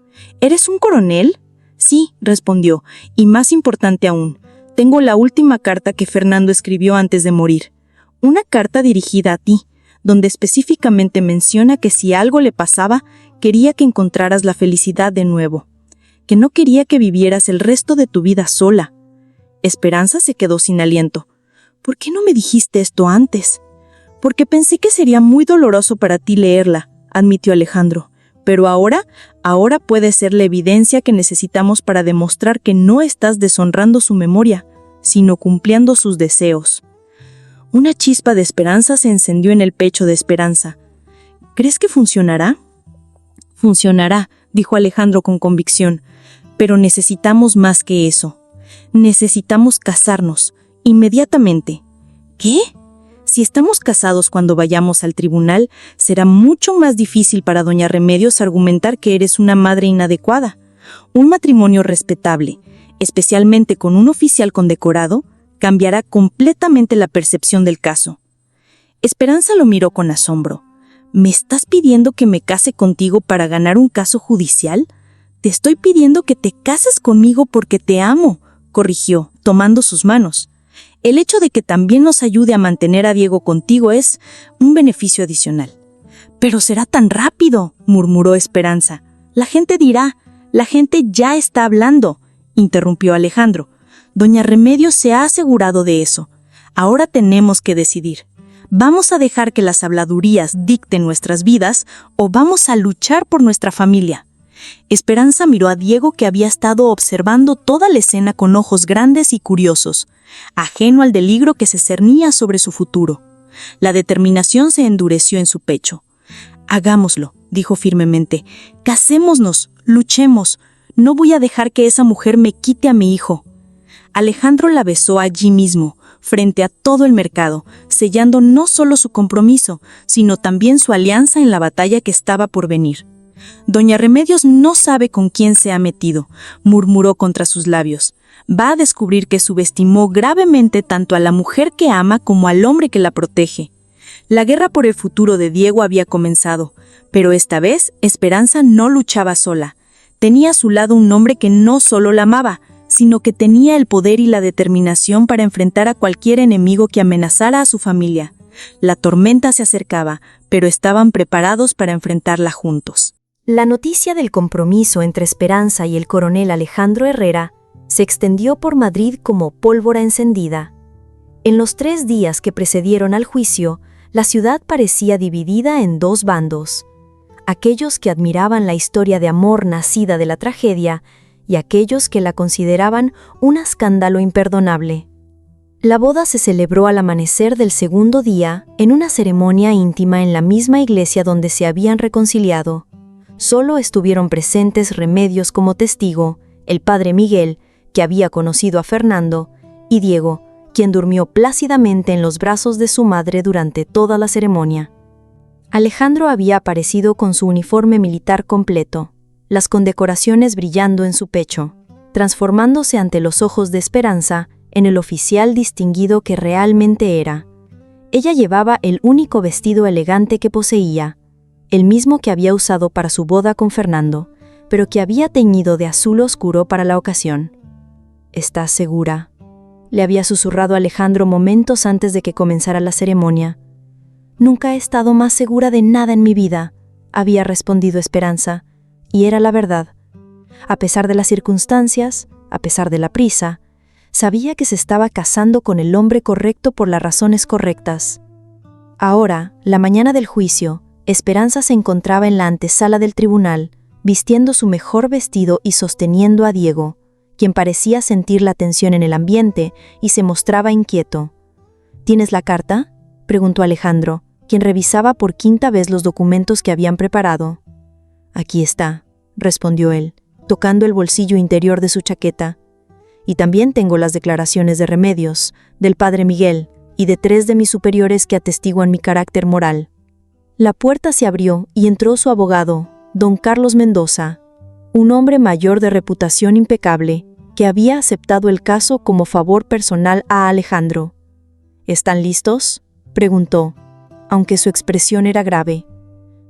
Speaker 2: ¿Eres un coronel? Sí, respondió, y más importante aún, tengo la última carta que Fernando escribió antes de morir. Una carta dirigida a ti, donde específicamente menciona que si algo le pasaba, quería que encontraras la felicidad de nuevo, que no quería que vivieras el resto de tu vida sola. Esperanza se quedó sin aliento. ¿Por qué no me dijiste esto antes? Porque pensé que sería muy doloroso para ti leerla, admitió Alejandro. Pero ahora puede ser la evidencia que necesitamos para demostrar que no estás deshonrando su memoria, sino cumpliendo sus deseos. Una chispa de esperanza se encendió en el pecho de Esperanza. ¿Crees que funcionará? Funcionará, dijo Alejandro con convicción, pero necesitamos más que eso. Necesitamos casarnos, inmediatamente. ¿Qué? Si estamos casados cuando vayamos al tribunal, será mucho más difícil para doña Remedios argumentar que eres una madre inadecuada. Un matrimonio respetable, especialmente con un oficial condecorado, cambiará completamente la percepción del caso. Esperanza lo miró con asombro. ¿Me estás pidiendo que me case contigo para ganar un caso judicial? Te estoy pidiendo que te cases conmigo porque te amo, corrigió, tomando sus manos. El hecho de que también nos ayude a mantener a Diego contigo es un beneficio adicional. Pero será tan rápido, murmuró Esperanza. La gente dirá, la gente ya está hablando, interrumpió Alejandro. Doña Remedios se ha asegurado de eso. Ahora tenemos que decidir. ¿Vamos a dejar que las habladurías dicten nuestras vidas o vamos a luchar por nuestra familia? Esperanza miró a Diego, que había estado observando toda la escena con ojos grandes y curiosos, ajeno al peligro que se cernía sobre su futuro. La determinación se endureció en su pecho. Hagámoslo, dijo firmemente. Casémonos, luchemos. No voy a dejar que esa mujer me quite a mi hijo. Alejandro la besó allí mismo, frente a todo el mercado, sellando no solo su compromiso, sino también su alianza en la batalla que estaba por venir. Doña Remedios no sabe con quién se ha metido, murmuró contra sus labios. Va a descubrir que subestimó gravemente tanto a la mujer que ama como al hombre que la protege. La guerra por el futuro de Diego había comenzado, pero esta vez Esperanza no luchaba sola. Tenía a su lado un hombre que no solo la amaba, sino que tenía el poder y la determinación para enfrentar a cualquier enemigo que amenazara a su familia. La tormenta se acercaba, pero estaban preparados para enfrentarla juntos.
Speaker 1: La noticia del compromiso entre Esperanza y el coronel Alejandro Herrera se extendió por Madrid como pólvora encendida. En los 3 días que precedieron al juicio, la ciudad parecía dividida en 2 bandos: aquellos que admiraban la historia de amor nacida de la tragedia y aquellos que la consideraban un escándalo imperdonable. La boda se celebró al amanecer del segundo día en una ceremonia íntima en la misma iglesia donde se habían reconciliado. Solo estuvieron presentes Remedios como testigo, el padre Miguel, que había conocido a Fernando, y Diego, quien durmió plácidamente en los brazos de su madre durante toda la ceremonia. Alejandro había aparecido con su uniforme militar completo, las condecoraciones brillando en su pecho, transformándose ante los ojos de Esperanza en el oficial distinguido que realmente era. Ella llevaba el único vestido elegante que poseía, el mismo que había usado para su boda con Fernando, pero que había teñido de azul oscuro para la ocasión. ¿Estás segura?, le había susurrado Alejandro momentos antes de que comenzara la ceremonia. Nunca he estado más segura de nada en mi vida, había respondido Esperanza, y era la verdad. A pesar de las circunstancias, a pesar de la prisa, sabía que se estaba casando con el hombre correcto por las razones correctas. Ahora, la mañana del juicio, Esperanza se encontraba en la antesala del tribunal, vistiendo su mejor vestido y sosteniendo a Diego, quien parecía sentir la tensión en el ambiente y se mostraba inquieto. ¿Tienes la carta?, preguntó Alejandro, quien revisaba por quinta vez los documentos que habían preparado. Aquí está, respondió él, tocando el bolsillo interior de su chaqueta. Y también tengo las declaraciones de Remedios, del padre Miguel y de 3 de mis superiores que atestiguan mi carácter moral. La puerta se abrió y entró su abogado, don Carlos Mendoza, un hombre mayor de reputación impecable, que había aceptado el caso como favor personal a Alejandro. ¿Están listos?, preguntó, aunque su expresión era grave.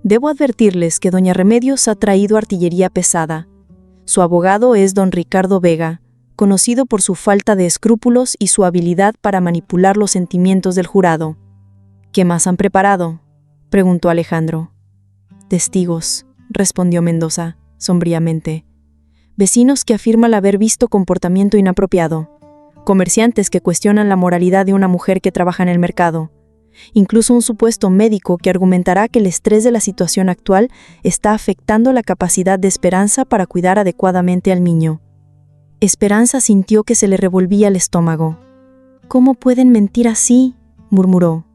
Speaker 1: Debo advertirles que doña Remedios ha traído artillería pesada. Su abogado es don Ricardo Vega, conocido por su falta de escrúpulos y su habilidad para manipular los sentimientos del jurado. ¿Qué más han preparado?, preguntó Alejandro. Testigos, respondió Mendoza, sombríamente. Vecinos que afirman haber visto comportamiento inapropiado. Comerciantes que cuestionan la moralidad de una mujer que trabaja en el mercado. Incluso un supuesto médico que argumentará que el estrés de la situación actual está afectando la capacidad de Esperanza para cuidar adecuadamente al niño. Esperanza sintió que se le revolvía el estómago. ¿Cómo pueden mentir así?, murmuró.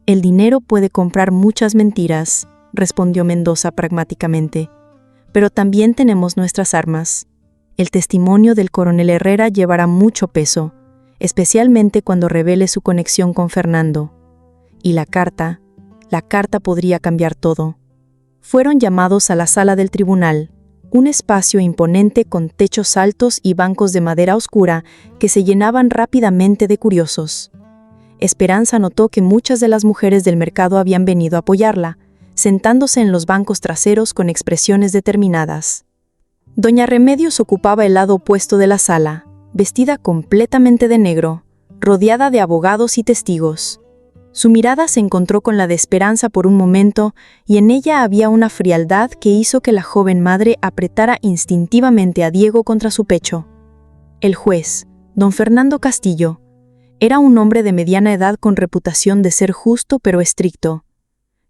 Speaker 1: El dinero puede comprar muchas mentiras, respondió Mendoza pragmáticamente. Pero también tenemos nuestras armas. El testimonio del coronel Herrera llevará mucho peso, especialmente cuando revele su conexión con Fernando. Y la carta podría cambiar todo. Fueron llamados a la sala del tribunal, un espacio imponente con techos altos y bancos de madera oscura que se llenaban rápidamente de curiosos. Esperanza notó que muchas de las mujeres del mercado habían venido a apoyarla, sentándose en los bancos traseros con expresiones determinadas. Doña Remedios ocupaba el lado opuesto de la sala, vestida completamente de negro, rodeada de abogados y testigos. Su mirada se encontró con la de Esperanza por un momento y en ella había una frialdad que hizo que la joven madre apretara instintivamente a Diego contra su pecho. El juez, don Fernando Castillo, era un hombre de mediana edad con reputación de ser justo pero estricto.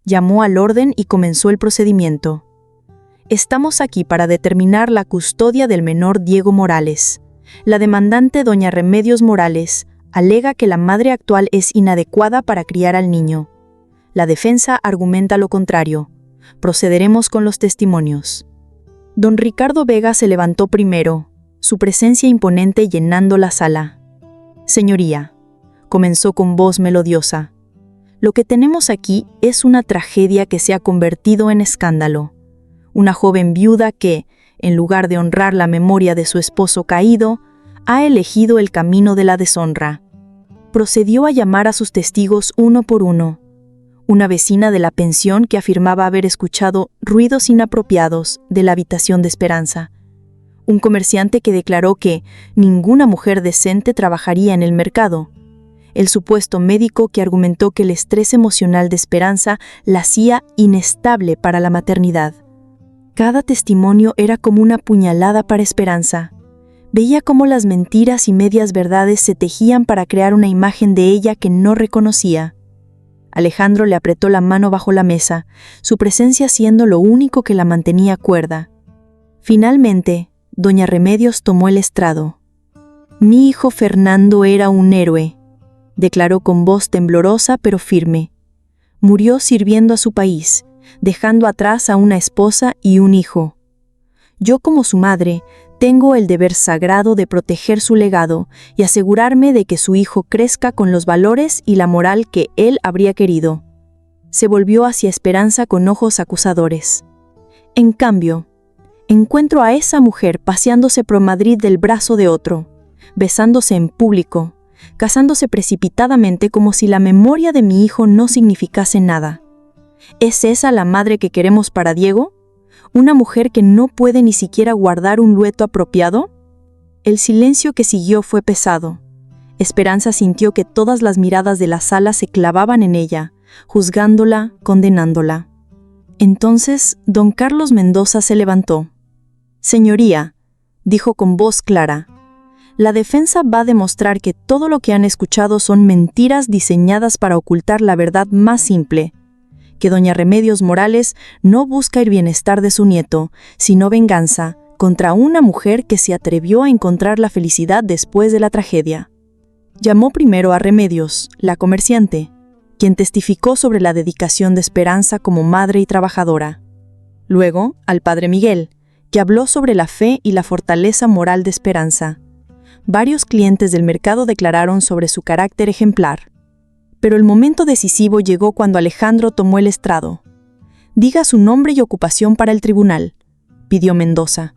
Speaker 1: Llamó al orden y comenzó el procedimiento. Estamos aquí para determinar la custodia del menor Diego Morales. La demandante doña Remedios Morales alega que la madre actual es inadecuada para criar al niño. La defensa argumenta lo contrario. Procederemos con los testimonios. Don Ricardo Vega se levantó primero, su presencia imponente llenando la sala. Señoría, comenzó con voz melodiosa. Lo que tenemos aquí es una tragedia que se ha convertido en escándalo. Una joven viuda que, en lugar de honrar la memoria de su esposo caído, ha elegido el camino de la deshonra. Procedió a llamar a sus testigos uno por uno. Una vecina de la pensión que afirmaba haber escuchado ruidos inapropiados de la habitación de Esperanza. Un comerciante que declaró que ninguna mujer decente trabajaría en el mercado. El supuesto médico que argumentó que el estrés emocional de Esperanza la hacía inestable para la maternidad. Cada testimonio era como una puñalada para Esperanza. Veía cómo las mentiras y medias verdades se tejían para crear una imagen de ella que no reconocía. Alejandro le apretó la mano bajo la mesa, su presencia siendo lo único que la mantenía cuerda. Finalmente, doña Remedios tomó el estrado. Mi hijo Fernando era un héroe, declaró con voz temblorosa pero firme. Murió sirviendo a su país, dejando atrás a una esposa y un hijo. Yo como su madre, tengo el deber sagrado de proteger su legado y asegurarme de que su hijo crezca con los valores y la moral que él habría querido. Se volvió hacia Esperanza con ojos acusadores. En cambio, encuentro a esa mujer paseándose por Madrid del brazo de otro, besándose en público, casándose precipitadamente como si la memoria de mi hijo no significase nada. ¿Es esa la madre que queremos para Diego? ¿Una mujer que no puede ni siquiera guardar un luto apropiado? El silencio que siguió fue pesado. Esperanza sintió que todas las miradas de la sala se clavaban en ella, juzgándola, condenándola. Entonces, don Carlos Mendoza se levantó. Señoría, dijo con voz clara, la defensa va a demostrar que todo lo que han escuchado son mentiras diseñadas para ocultar la verdad más simple,
Speaker 4: que doña Remedios Morales no busca el bienestar de su nieto, sino venganza contra una mujer que se atrevió a encontrar la felicidad después de la tragedia. Llamó primero a Remedios, la comerciante, quien testificó sobre la dedicación de Esperanza como madre y trabajadora. Luego, al padre Miguel, que habló sobre la fe y la fortaleza moral de Esperanza. Varios clientes del mercado declararon sobre su carácter ejemplar. Pero el momento decisivo llegó cuando Alejandro tomó el estrado. «Diga su nombre y ocupación para el tribunal», pidió Mendoza.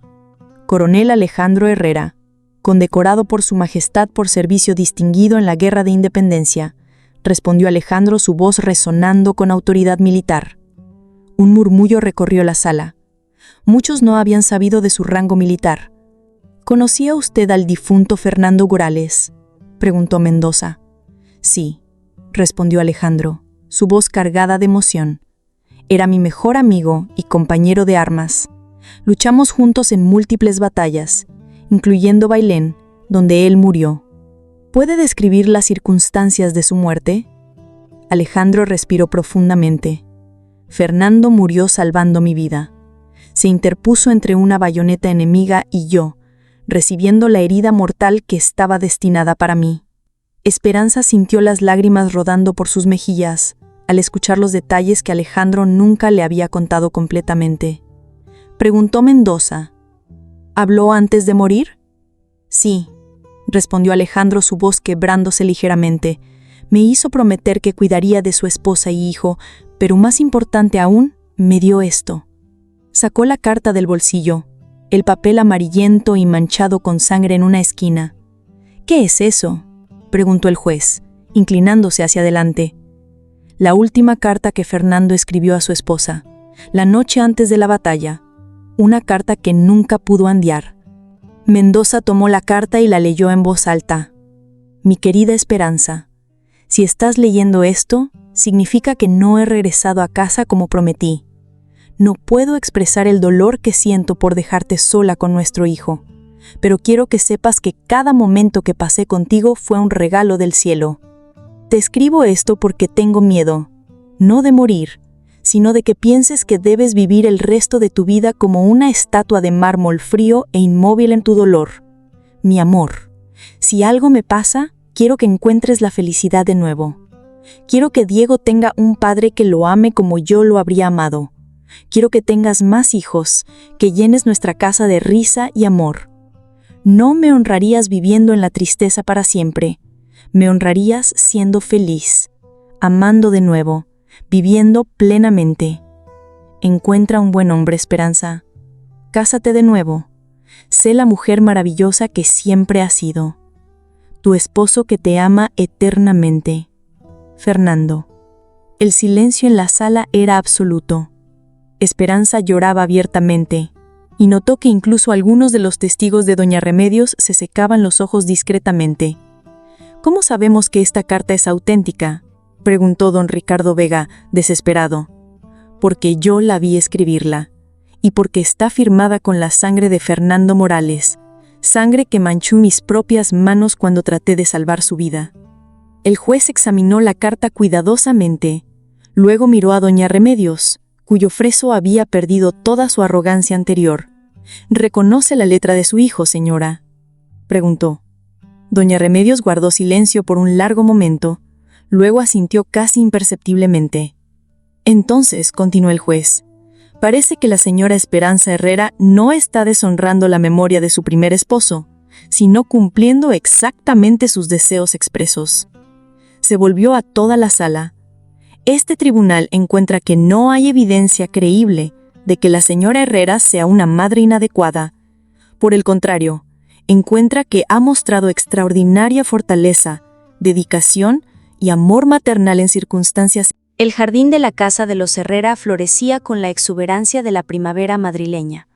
Speaker 4: «Coronel Alejandro Herrera, condecorado por su majestad por servicio distinguido en la Guerra de Independencia», respondió Alejandro, su voz resonando con autoridad militar. Un murmullo recorrió la sala. Muchos no habían sabido de su rango militar. «¿Conocía usted al difunto Fernando Gorales?», preguntó Mendoza. «Sí», respondió Alejandro, su voz cargada de emoción. «Era mi mejor amigo y compañero de armas. Luchamos juntos en múltiples batallas, incluyendo Bailén, donde él murió. ¿Puede describir las circunstancias de su muerte?». Alejandro respiró profundamente. «Fernando murió salvando mi vida. Se interpuso entre una bayoneta enemiga y yo, recibiendo la herida mortal que estaba destinada para mí». Esperanza sintió las lágrimas rodando por sus mejillas al escuchar los detalles que Alejandro nunca le había contado completamente. Preguntó Mendoza. «¿Habló antes de morir?». «Sí», respondió Alejandro, su voz quebrándose ligeramente. «Me hizo prometer que cuidaría de su esposa y hijo, pero más importante aún, me dio esto». Sacó la carta del bolsillo, el papel amarillento y manchado con sangre en una esquina. «¿Qué es eso?», preguntó el juez, inclinándose hacia adelante. La última carta que Fernando escribió a su esposa, la noche antes de la batalla, una carta que nunca pudo enviar. Mendoza tomó la carta y la leyó en voz alta. «Mi querida Esperanza, si estás leyendo esto, significa que no he regresado a casa como prometí. No puedo expresar el dolor que siento por dejarte sola con nuestro hijo, pero quiero que sepas que cada momento que pasé contigo fue un regalo del cielo. Te escribo esto porque tengo miedo, no de morir, sino de que pienses que debes vivir el resto de tu vida como una estatua de mármol frío e inmóvil en tu dolor. Mi amor, si algo me pasa, quiero que encuentres la felicidad de nuevo. Quiero que Diego tenga un padre que lo ame como yo lo habría amado. Quiero que tengas más hijos, que llenes nuestra casa de risa y amor. No me honrarías viviendo en la tristeza para siempre. Me honrarías siendo feliz, amando de nuevo, viviendo plenamente. Encuentra un buen hombre, Esperanza. Cásate de nuevo. Sé la mujer maravillosa que siempre has sido. Tu esposo que te ama eternamente. Fernando». El silencio en la sala era absoluto. Esperanza lloraba abiertamente, y notó que incluso algunos de los testigos de doña Remedios se secaban los ojos discretamente. «¿Cómo sabemos que esta carta es auténtica?», preguntó don Ricardo Vega, desesperado. «Porque yo la vi escribirla, y porque está firmada con la sangre de Fernando Morales, sangre que manchó mis propias manos cuando traté de salvar su vida». El juez examinó la carta cuidadosamente, luego miró a doña Remedios, cuyo freso había perdido toda su arrogancia anterior. «¿Reconoce la letra de su hijo, señora?», preguntó. Doña Remedios guardó silencio por un largo momento, luego asintió casi imperceptiblemente. «Entonces», continuó el juez, «parece que la señora Esperanza Herrera no está deshonrando la memoria de su primer esposo, sino cumpliendo exactamente sus deseos expresos». Se volvió a toda la sala. «Este tribunal encuentra que no hay evidencia creíble de que la señora Herrera sea una madre inadecuada. Por el contrario, encuentra que ha mostrado extraordinaria fortaleza, dedicación y amor maternal en circunstancias».
Speaker 1: El jardín de la casa de los Herrera florecía con la exuberancia de la primavera madrileña.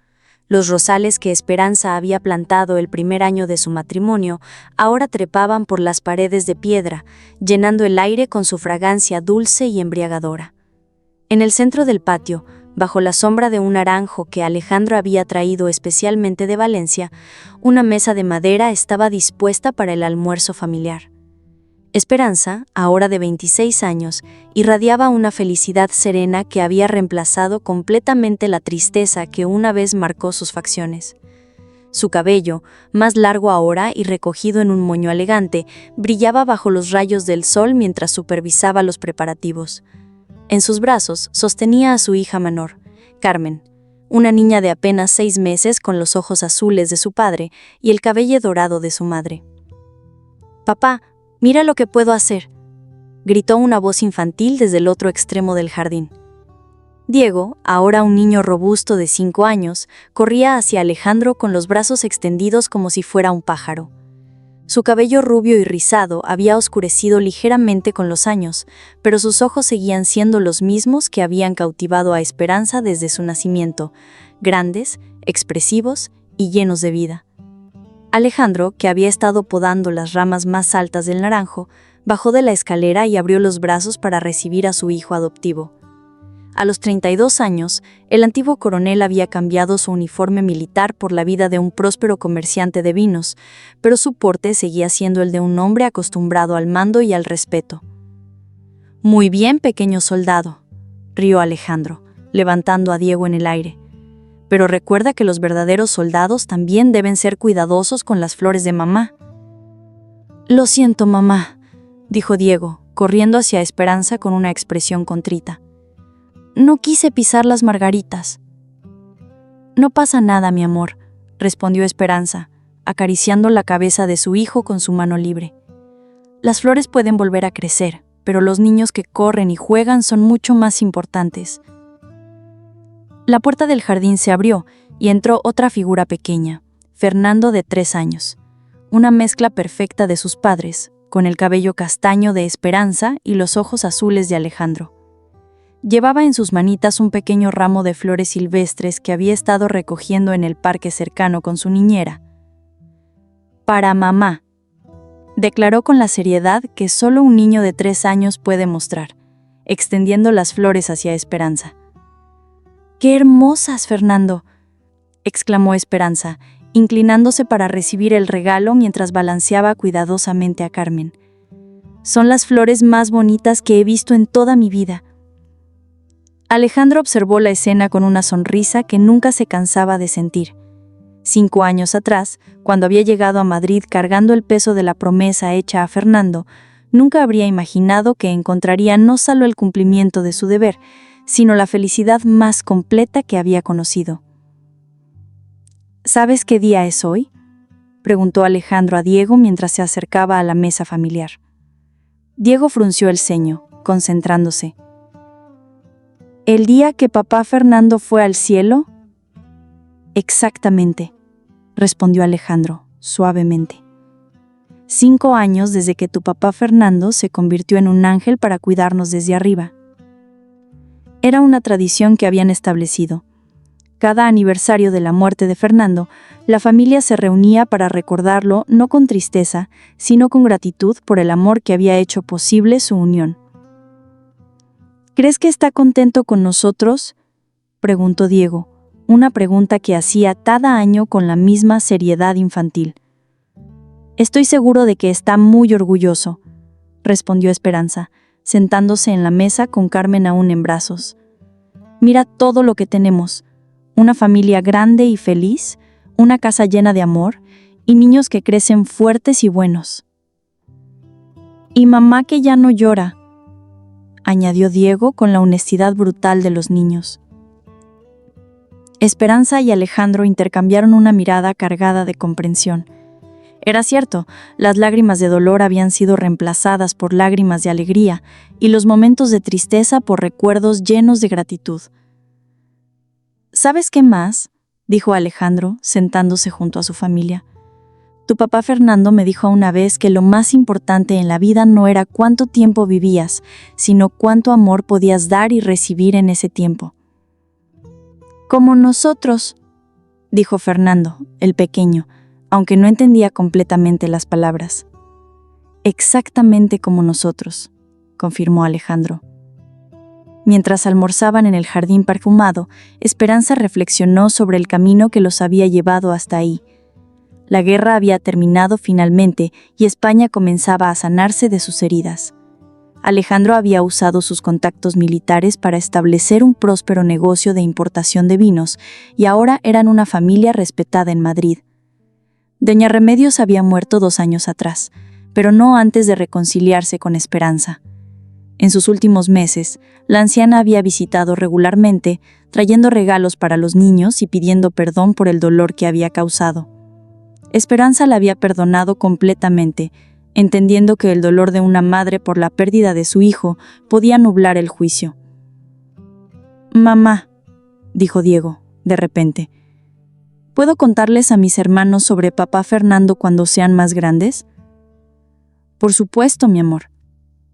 Speaker 1: Los rosales que Esperanza había plantado el primer año de su matrimonio ahora trepaban por las paredes de piedra, llenando el aire con su fragancia dulce y embriagadora. En el centro del patio, bajo la sombra de un naranjo que Alejandro había traído especialmente de Valencia, una mesa de madera estaba dispuesta para el almuerzo familiar. Esperanza, ahora de 26 años, irradiaba una felicidad serena que había reemplazado completamente la tristeza que una vez marcó sus facciones. Su cabello, más largo ahora y recogido en un moño elegante, brillaba bajo los rayos del sol mientras supervisaba los preparativos. En sus brazos sostenía a su hija menor, Carmen, una niña de apenas 6 meses con los ojos azules de su padre y el cabello dorado de su madre. «Papá, mira lo que puedo hacer», gritó una voz infantil desde el otro extremo del jardín. Diego, ahora un niño robusto de 5 años, corría hacia Alejandro con los brazos extendidos como si fuera un pájaro. Su cabello rubio y rizado había oscurecido ligeramente con los años, pero sus ojos seguían siendo los mismos que habían cautivado a Esperanza desde su nacimiento, grandes, expresivos y llenos de vida. Alejandro, que había estado podando las ramas más altas del naranjo, bajó de la escalera y abrió los brazos para recibir a su hijo adoptivo. A los 32 años, el antiguo coronel había cambiado su uniforme militar por la vida de un próspero comerciante de vinos, pero su porte seguía siendo el de un hombre acostumbrado al mando y al respeto. «Muy bien, pequeño soldado», rió Alejandro, levantando a Diego en el aire. «Pero recuerda que los verdaderos soldados también deben ser cuidadosos con las flores de mamá». «Lo siento, mamá», dijo Diego, corriendo hacia Esperanza con una expresión contrita. «No quise pisar las margaritas». «No pasa nada, mi amor», respondió Esperanza, acariciando la cabeza de su hijo con su mano libre. «Las flores pueden volver a crecer, pero los niños que corren y juegan son mucho más importantes». La puerta del jardín se abrió y entró otra figura pequeña, Fernando de 3 años, una mezcla perfecta de sus padres, con el cabello castaño de Esperanza y los ojos azules de Alejandro. Llevaba en sus manitas un pequeño ramo de flores silvestres que había estado recogiendo en el parque cercano con su niñera. «Para mamá», declaró con la seriedad que solo un niño de 3 años puede mostrar, extendiendo las flores hacia Esperanza. «¡Qué hermosas, Fernando!», exclamó Esperanza, inclinándose para recibir el regalo mientras balanceaba cuidadosamente a Carmen. «Son las flores más bonitas que he visto en toda mi vida». Alejandro observó la escena con una sonrisa que nunca se cansaba de sentir. 5 años atrás, cuando había llegado a Madrid cargando el peso de la promesa hecha a Fernando, nunca habría imaginado que encontraría no solo el cumplimiento de su deber, sino la felicidad más completa que había conocido. «¿Sabes qué día es hoy?», preguntó Alejandro a Diego mientras se acercaba a la mesa familiar. Diego frunció el ceño, concentrándose. «¿El día que papá Fernando fue al cielo?». «Exactamente», respondió Alejandro, suavemente. 5 años desde que tu papá Fernando se convirtió en un ángel para cuidarnos desde arriba. Era una tradición que habían establecido. Cada aniversario de la muerte de Fernando, la familia se reunía para recordarlo no con tristeza, sino con gratitud por el amor que había hecho posible su unión. «¿Crees que está contento con nosotros?», preguntó Diego, una pregunta que hacía cada año con la misma seriedad infantil. «Estoy seguro de que está muy orgulloso», respondió Esperanza, sentándose en la mesa con Carmen aún en brazos. «Mira todo lo que tenemos, una familia grande y feliz, una casa llena de amor y niños que crecen fuertes y buenos». «Y mamá que ya no llora», añadió Diego con la honestidad brutal de los niños. Esperanza y Alejandro intercambiaron una mirada cargada de comprensión. Era cierto, las lágrimas de dolor habían sido reemplazadas por lágrimas de alegría y los momentos de tristeza por recuerdos llenos de gratitud. «¿Sabes qué más?», dijo Alejandro, sentándose junto a su familia. «Tu papá Fernando me dijo una vez que lo más importante en la vida no era cuánto tiempo vivías, sino cuánto amor podías dar y recibir en ese tiempo». «Como nosotros», dijo Fernando, el pequeño, aunque no entendía completamente las palabras. «Exactamente como nosotros», confirmó Alejandro. Mientras almorzaban en el jardín perfumado, Esperanza reflexionó sobre el camino que los había llevado hasta ahí.
Speaker 2: La guerra había terminado finalmente y España comenzaba a sanarse de sus heridas. Alejandro había usado sus contactos militares para establecer un próspero negocio de importación de vinos y ahora eran una familia respetada en Madrid. Doña Remedios había muerto 2 años atrás, pero no antes de reconciliarse con Esperanza. En sus últimos meses, la anciana había visitado regularmente, trayendo regalos para los niños y pidiendo perdón por el dolor que había causado. Esperanza la había perdonado completamente, entendiendo que el dolor de una madre por la pérdida de su hijo podía nublar el juicio. «Mamá», dijo Diego, de repente, ¿puedo contarles a mis hermanos sobre papá Fernando cuando sean más grandes? «Por supuesto, mi amor»,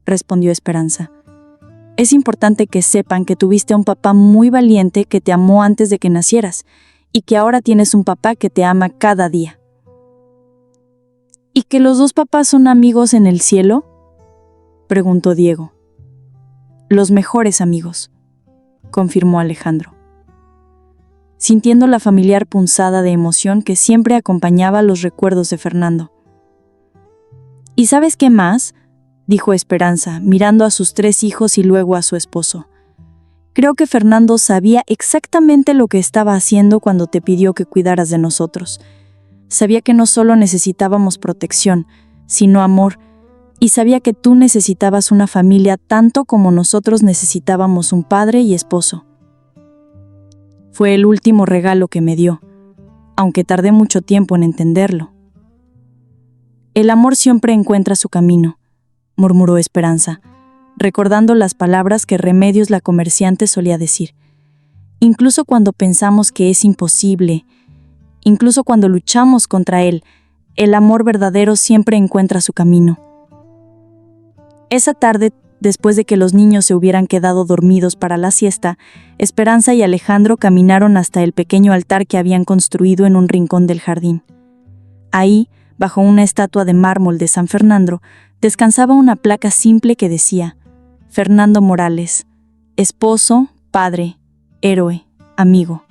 Speaker 2: respondió Esperanza. «Es importante que sepan que tuviste a un papá muy valiente que te amó antes de que nacieras y que ahora tienes un papá que te ama cada día». «¿Y que los 2 papás son amigos en el cielo?», preguntó Diego. «Los mejores amigos», confirmó Alejandro, sintiendo la familiar punzada de emoción que siempre acompañaba los recuerdos de Fernando. «¿Y sabes qué más?», dijo Esperanza, mirando a sus 3 hijos y luego a su esposo. «Creo que Fernando sabía exactamente lo que estaba haciendo cuando te pidió que cuidaras de nosotros. Sabía que no solo necesitábamos protección, sino amor, y sabía que tú necesitabas una familia tanto como nosotros necesitábamos un padre y esposo. Fue el último regalo que me dio, aunque tardé mucho tiempo en entenderlo». «El amor siempre encuentra su camino», murmuró Esperanza, recordando las palabras que Remedios la comerciante solía decir. «Incluso cuando pensamos que es imposible, incluso cuando luchamos contra él, el amor verdadero siempre encuentra su camino». Esa tarde, después de que los niños se hubieran quedado dormidos para la siesta, Esperanza y Alejandro caminaron hasta el pequeño altar que habían construido en un rincón del jardín. Ahí, bajo una estatua de mármol de San Fernando, descansaba una placa simple que decía: «Fernando Morales, esposo, padre, héroe, amigo.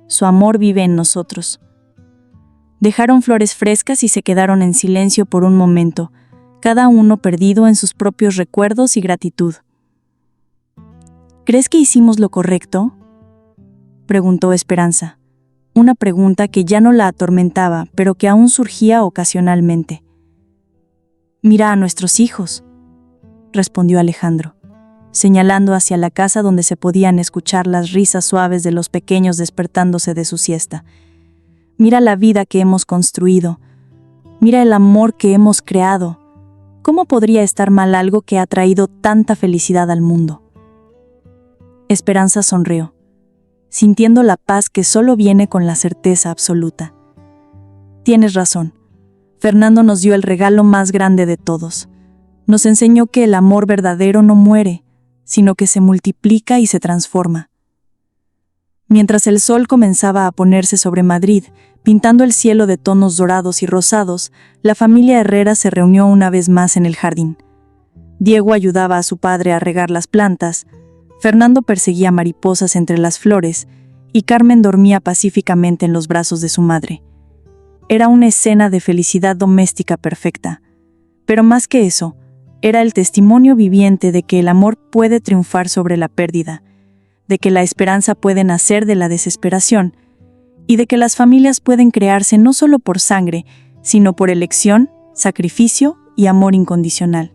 Speaker 2: Su amor vive en nosotros». Dejaron flores frescas y se quedaron en silencio por un momento, cada uno perdido en sus propios recuerdos y gratitud. «¿Crees que hicimos lo correcto?», preguntó Esperanza, una pregunta que ya no la atormentaba, pero que aún surgía ocasionalmente. «Mira a nuestros hijos», respondió Alejandro, señalando hacia la casa donde se podían escuchar las risas suaves de los pequeños despertándose de su siesta. «Mira la vida que hemos construido. Mira el amor que hemos creado. ¿Cómo podría estar mal algo que ha traído tanta felicidad al mundo?». Esperanza sonrió, sintiendo la paz que solo viene con la certeza absoluta. «Tienes razón. Fernando nos dio el regalo más grande de todos. Nos enseñó que el amor verdadero no muere, sino que se multiplica y se transforma». Mientras el sol comenzaba a ponerse sobre Madrid, pintando el cielo de tonos dorados y rosados, la familia Herrera se reunió una vez más en el jardín. Diego ayudaba a su padre a regar las plantas, Fernando perseguía mariposas entre las flores y Carmen dormía pacíficamente en los brazos de su madre. Era una escena de felicidad doméstica perfecta, pero más que eso, era el testimonio viviente de que el amor puede triunfar sobre la pérdida, de que la esperanza puede nacer de la desesperación y de que las familias pueden crearse no solo por sangre, sino por elección, sacrificio y amor incondicional.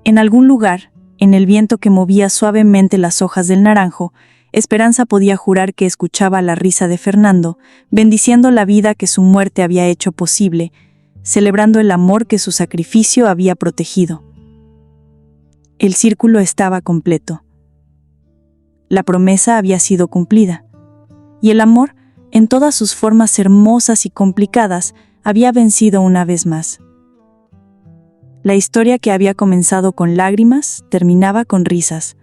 Speaker 2: En algún lugar, en el viento que movía suavemente las hojas del naranjo, Esperanza podía jurar que escuchaba la risa de Fernando, bendiciendo la vida que su muerte había hecho posible, celebrando el amor que su sacrificio había protegido. El círculo estaba completo. La promesa había sido cumplida, y el amor, en todas sus formas hermosas y complicadas, había vencido una vez más. La historia que había comenzado con lágrimas terminaba con risas,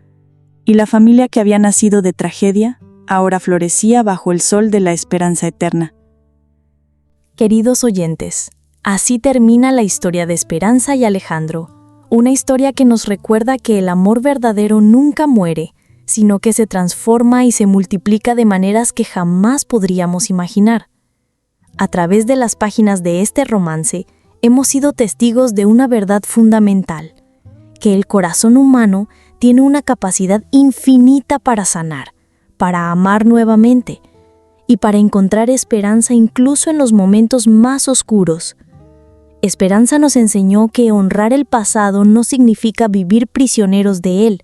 Speaker 2: y la familia que había nacido de tragedia ahora florecía bajo el sol de la esperanza eterna.
Speaker 1: Queridos oyentes, así termina la historia de Esperanza y Alejandro, una historia que nos recuerda que el amor verdadero nunca muere, sino que se transforma y se multiplica de maneras que jamás podríamos imaginar. A través de las páginas de este romance, hemos sido testigos de una verdad fundamental, que el corazón humano tiene una capacidad infinita para sanar, para amar nuevamente y para encontrar esperanza incluso en los momentos más oscuros. Esperanza nos enseñó que honrar el pasado no significa vivir prisioneros de él,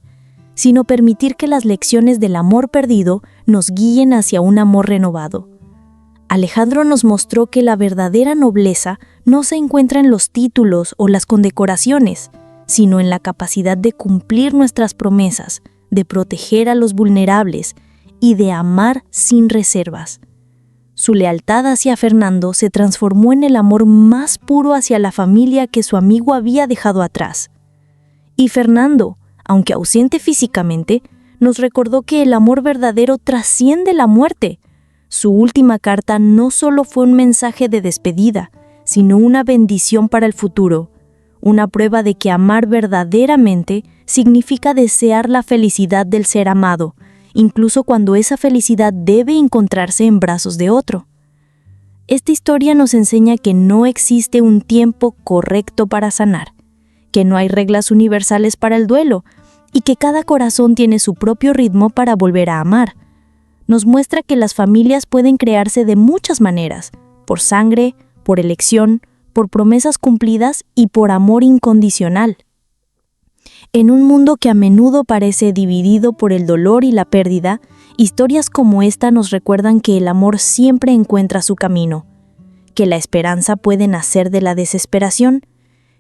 Speaker 1: sino permitir que las lecciones del amor perdido nos guíen hacia un amor renovado. Alejandro nos mostró que la verdadera nobleza no se encuentra en los títulos o las condecoraciones, sino en la capacidad de cumplir nuestras promesas, de proteger a los vulnerables y de amar sin reservas. Su lealtad hacia Fernando se transformó en el amor más puro hacia la familia que su amigo había dejado atrás. Y Fernando, aunque ausente físicamente, nos recordó que el amor verdadero trasciende la muerte. Su última carta no solo fue un mensaje de despedida, sino una bendición para el futuro, una prueba de que amar verdaderamente significa desear la felicidad del ser amado, incluso cuando esa felicidad debe encontrarse en brazos de otro. Esta historia nos enseña que no existe un tiempo correcto para sanar, que no hay reglas universales para el duelo y que cada corazón tiene su propio ritmo para volver a amar. Nos muestra que las familias pueden crearse de muchas maneras, por sangre, por elección, por promesas cumplidas y por amor incondicional. En un mundo que a menudo parece dividido por el dolor y la pérdida, historias como esta nos recuerdan que el amor siempre encuentra su camino, que la esperanza puede nacer de la desesperación,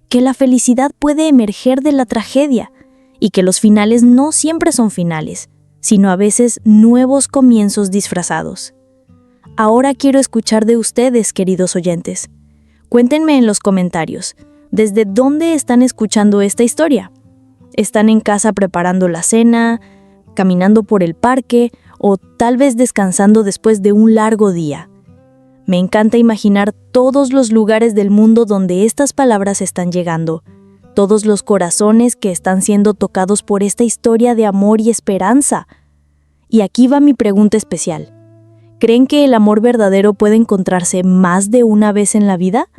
Speaker 1: que la felicidad puede emerger de la tragedia y que los finales no siempre son finales, sino a veces nuevos comienzos disfrazados. Ahora quiero escuchar de ustedes, queridos oyentes. Cuéntenme en los comentarios, ¿desde dónde están escuchando esta historia? ¿Están en casa preparando la cena, caminando por el parque o tal vez descansando después de un largo día? Me encanta imaginar todos los lugares del mundo donde estas palabras están llegando, todos los corazones que están siendo tocados por esta historia de amor y esperanza. Y aquí va mi pregunta especial. ¿Creen que el amor verdadero puede encontrarse más de una vez en la vida?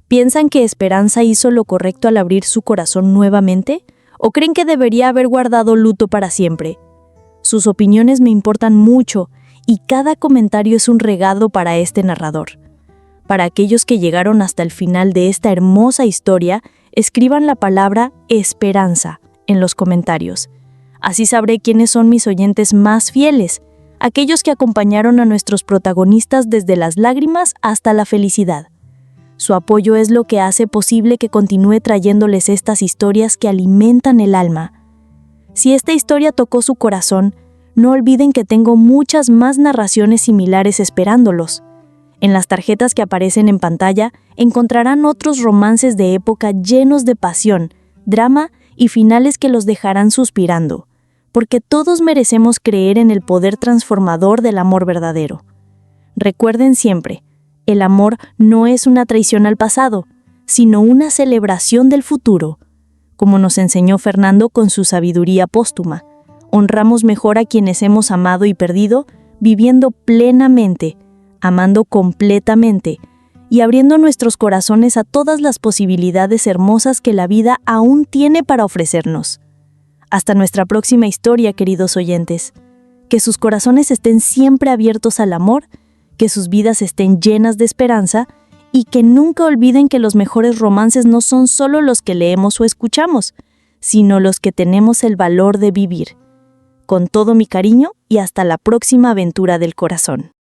Speaker 1: ¿Piensan que Esperanza hizo lo correcto al abrir su corazón nuevamente? ¿O creen que debería haber guardado luto para siempre? Sus opiniones me importan mucho y cada comentario es un regalo para este narrador. Para aquellos que llegaron hasta el final de esta hermosa historia, escriban la palabra esperanza en los comentarios. Así sabré quiénes son mis oyentes más fieles, aquellos que acompañaron a nuestros protagonistas desde las lágrimas hasta la felicidad. Su apoyo es lo que hace posible que continúe trayéndoles estas historias que alimentan el alma. Si esta historia tocó su corazón, no olviden que tengo muchas más narraciones similares esperándolos. En las tarjetas que aparecen en pantalla encontrarán otros romances de época llenos de pasión, drama y finales que los dejarán suspirando, porque todos merecemos creer en el poder transformador del amor verdadero. Recuerden siempre, el amor no es una traición al pasado, sino una celebración del futuro. Como nos enseñó Fernando con su sabiduría póstuma, honramos mejor a quienes hemos amado y perdido, viviendo plenamente, amando completamente y abriendo nuestros corazones a todas las posibilidades hermosas que la vida aún tiene para ofrecernos. Hasta nuestra próxima historia, queridos oyentes. Que sus corazones estén siempre abiertos al amor, que sus vidas estén llenas de esperanza y que nunca olviden que los mejores romances no son solo los que leemos o escuchamos, sino los que tenemos el valor de vivir. Con todo mi cariño y hasta la próxima aventura del corazón.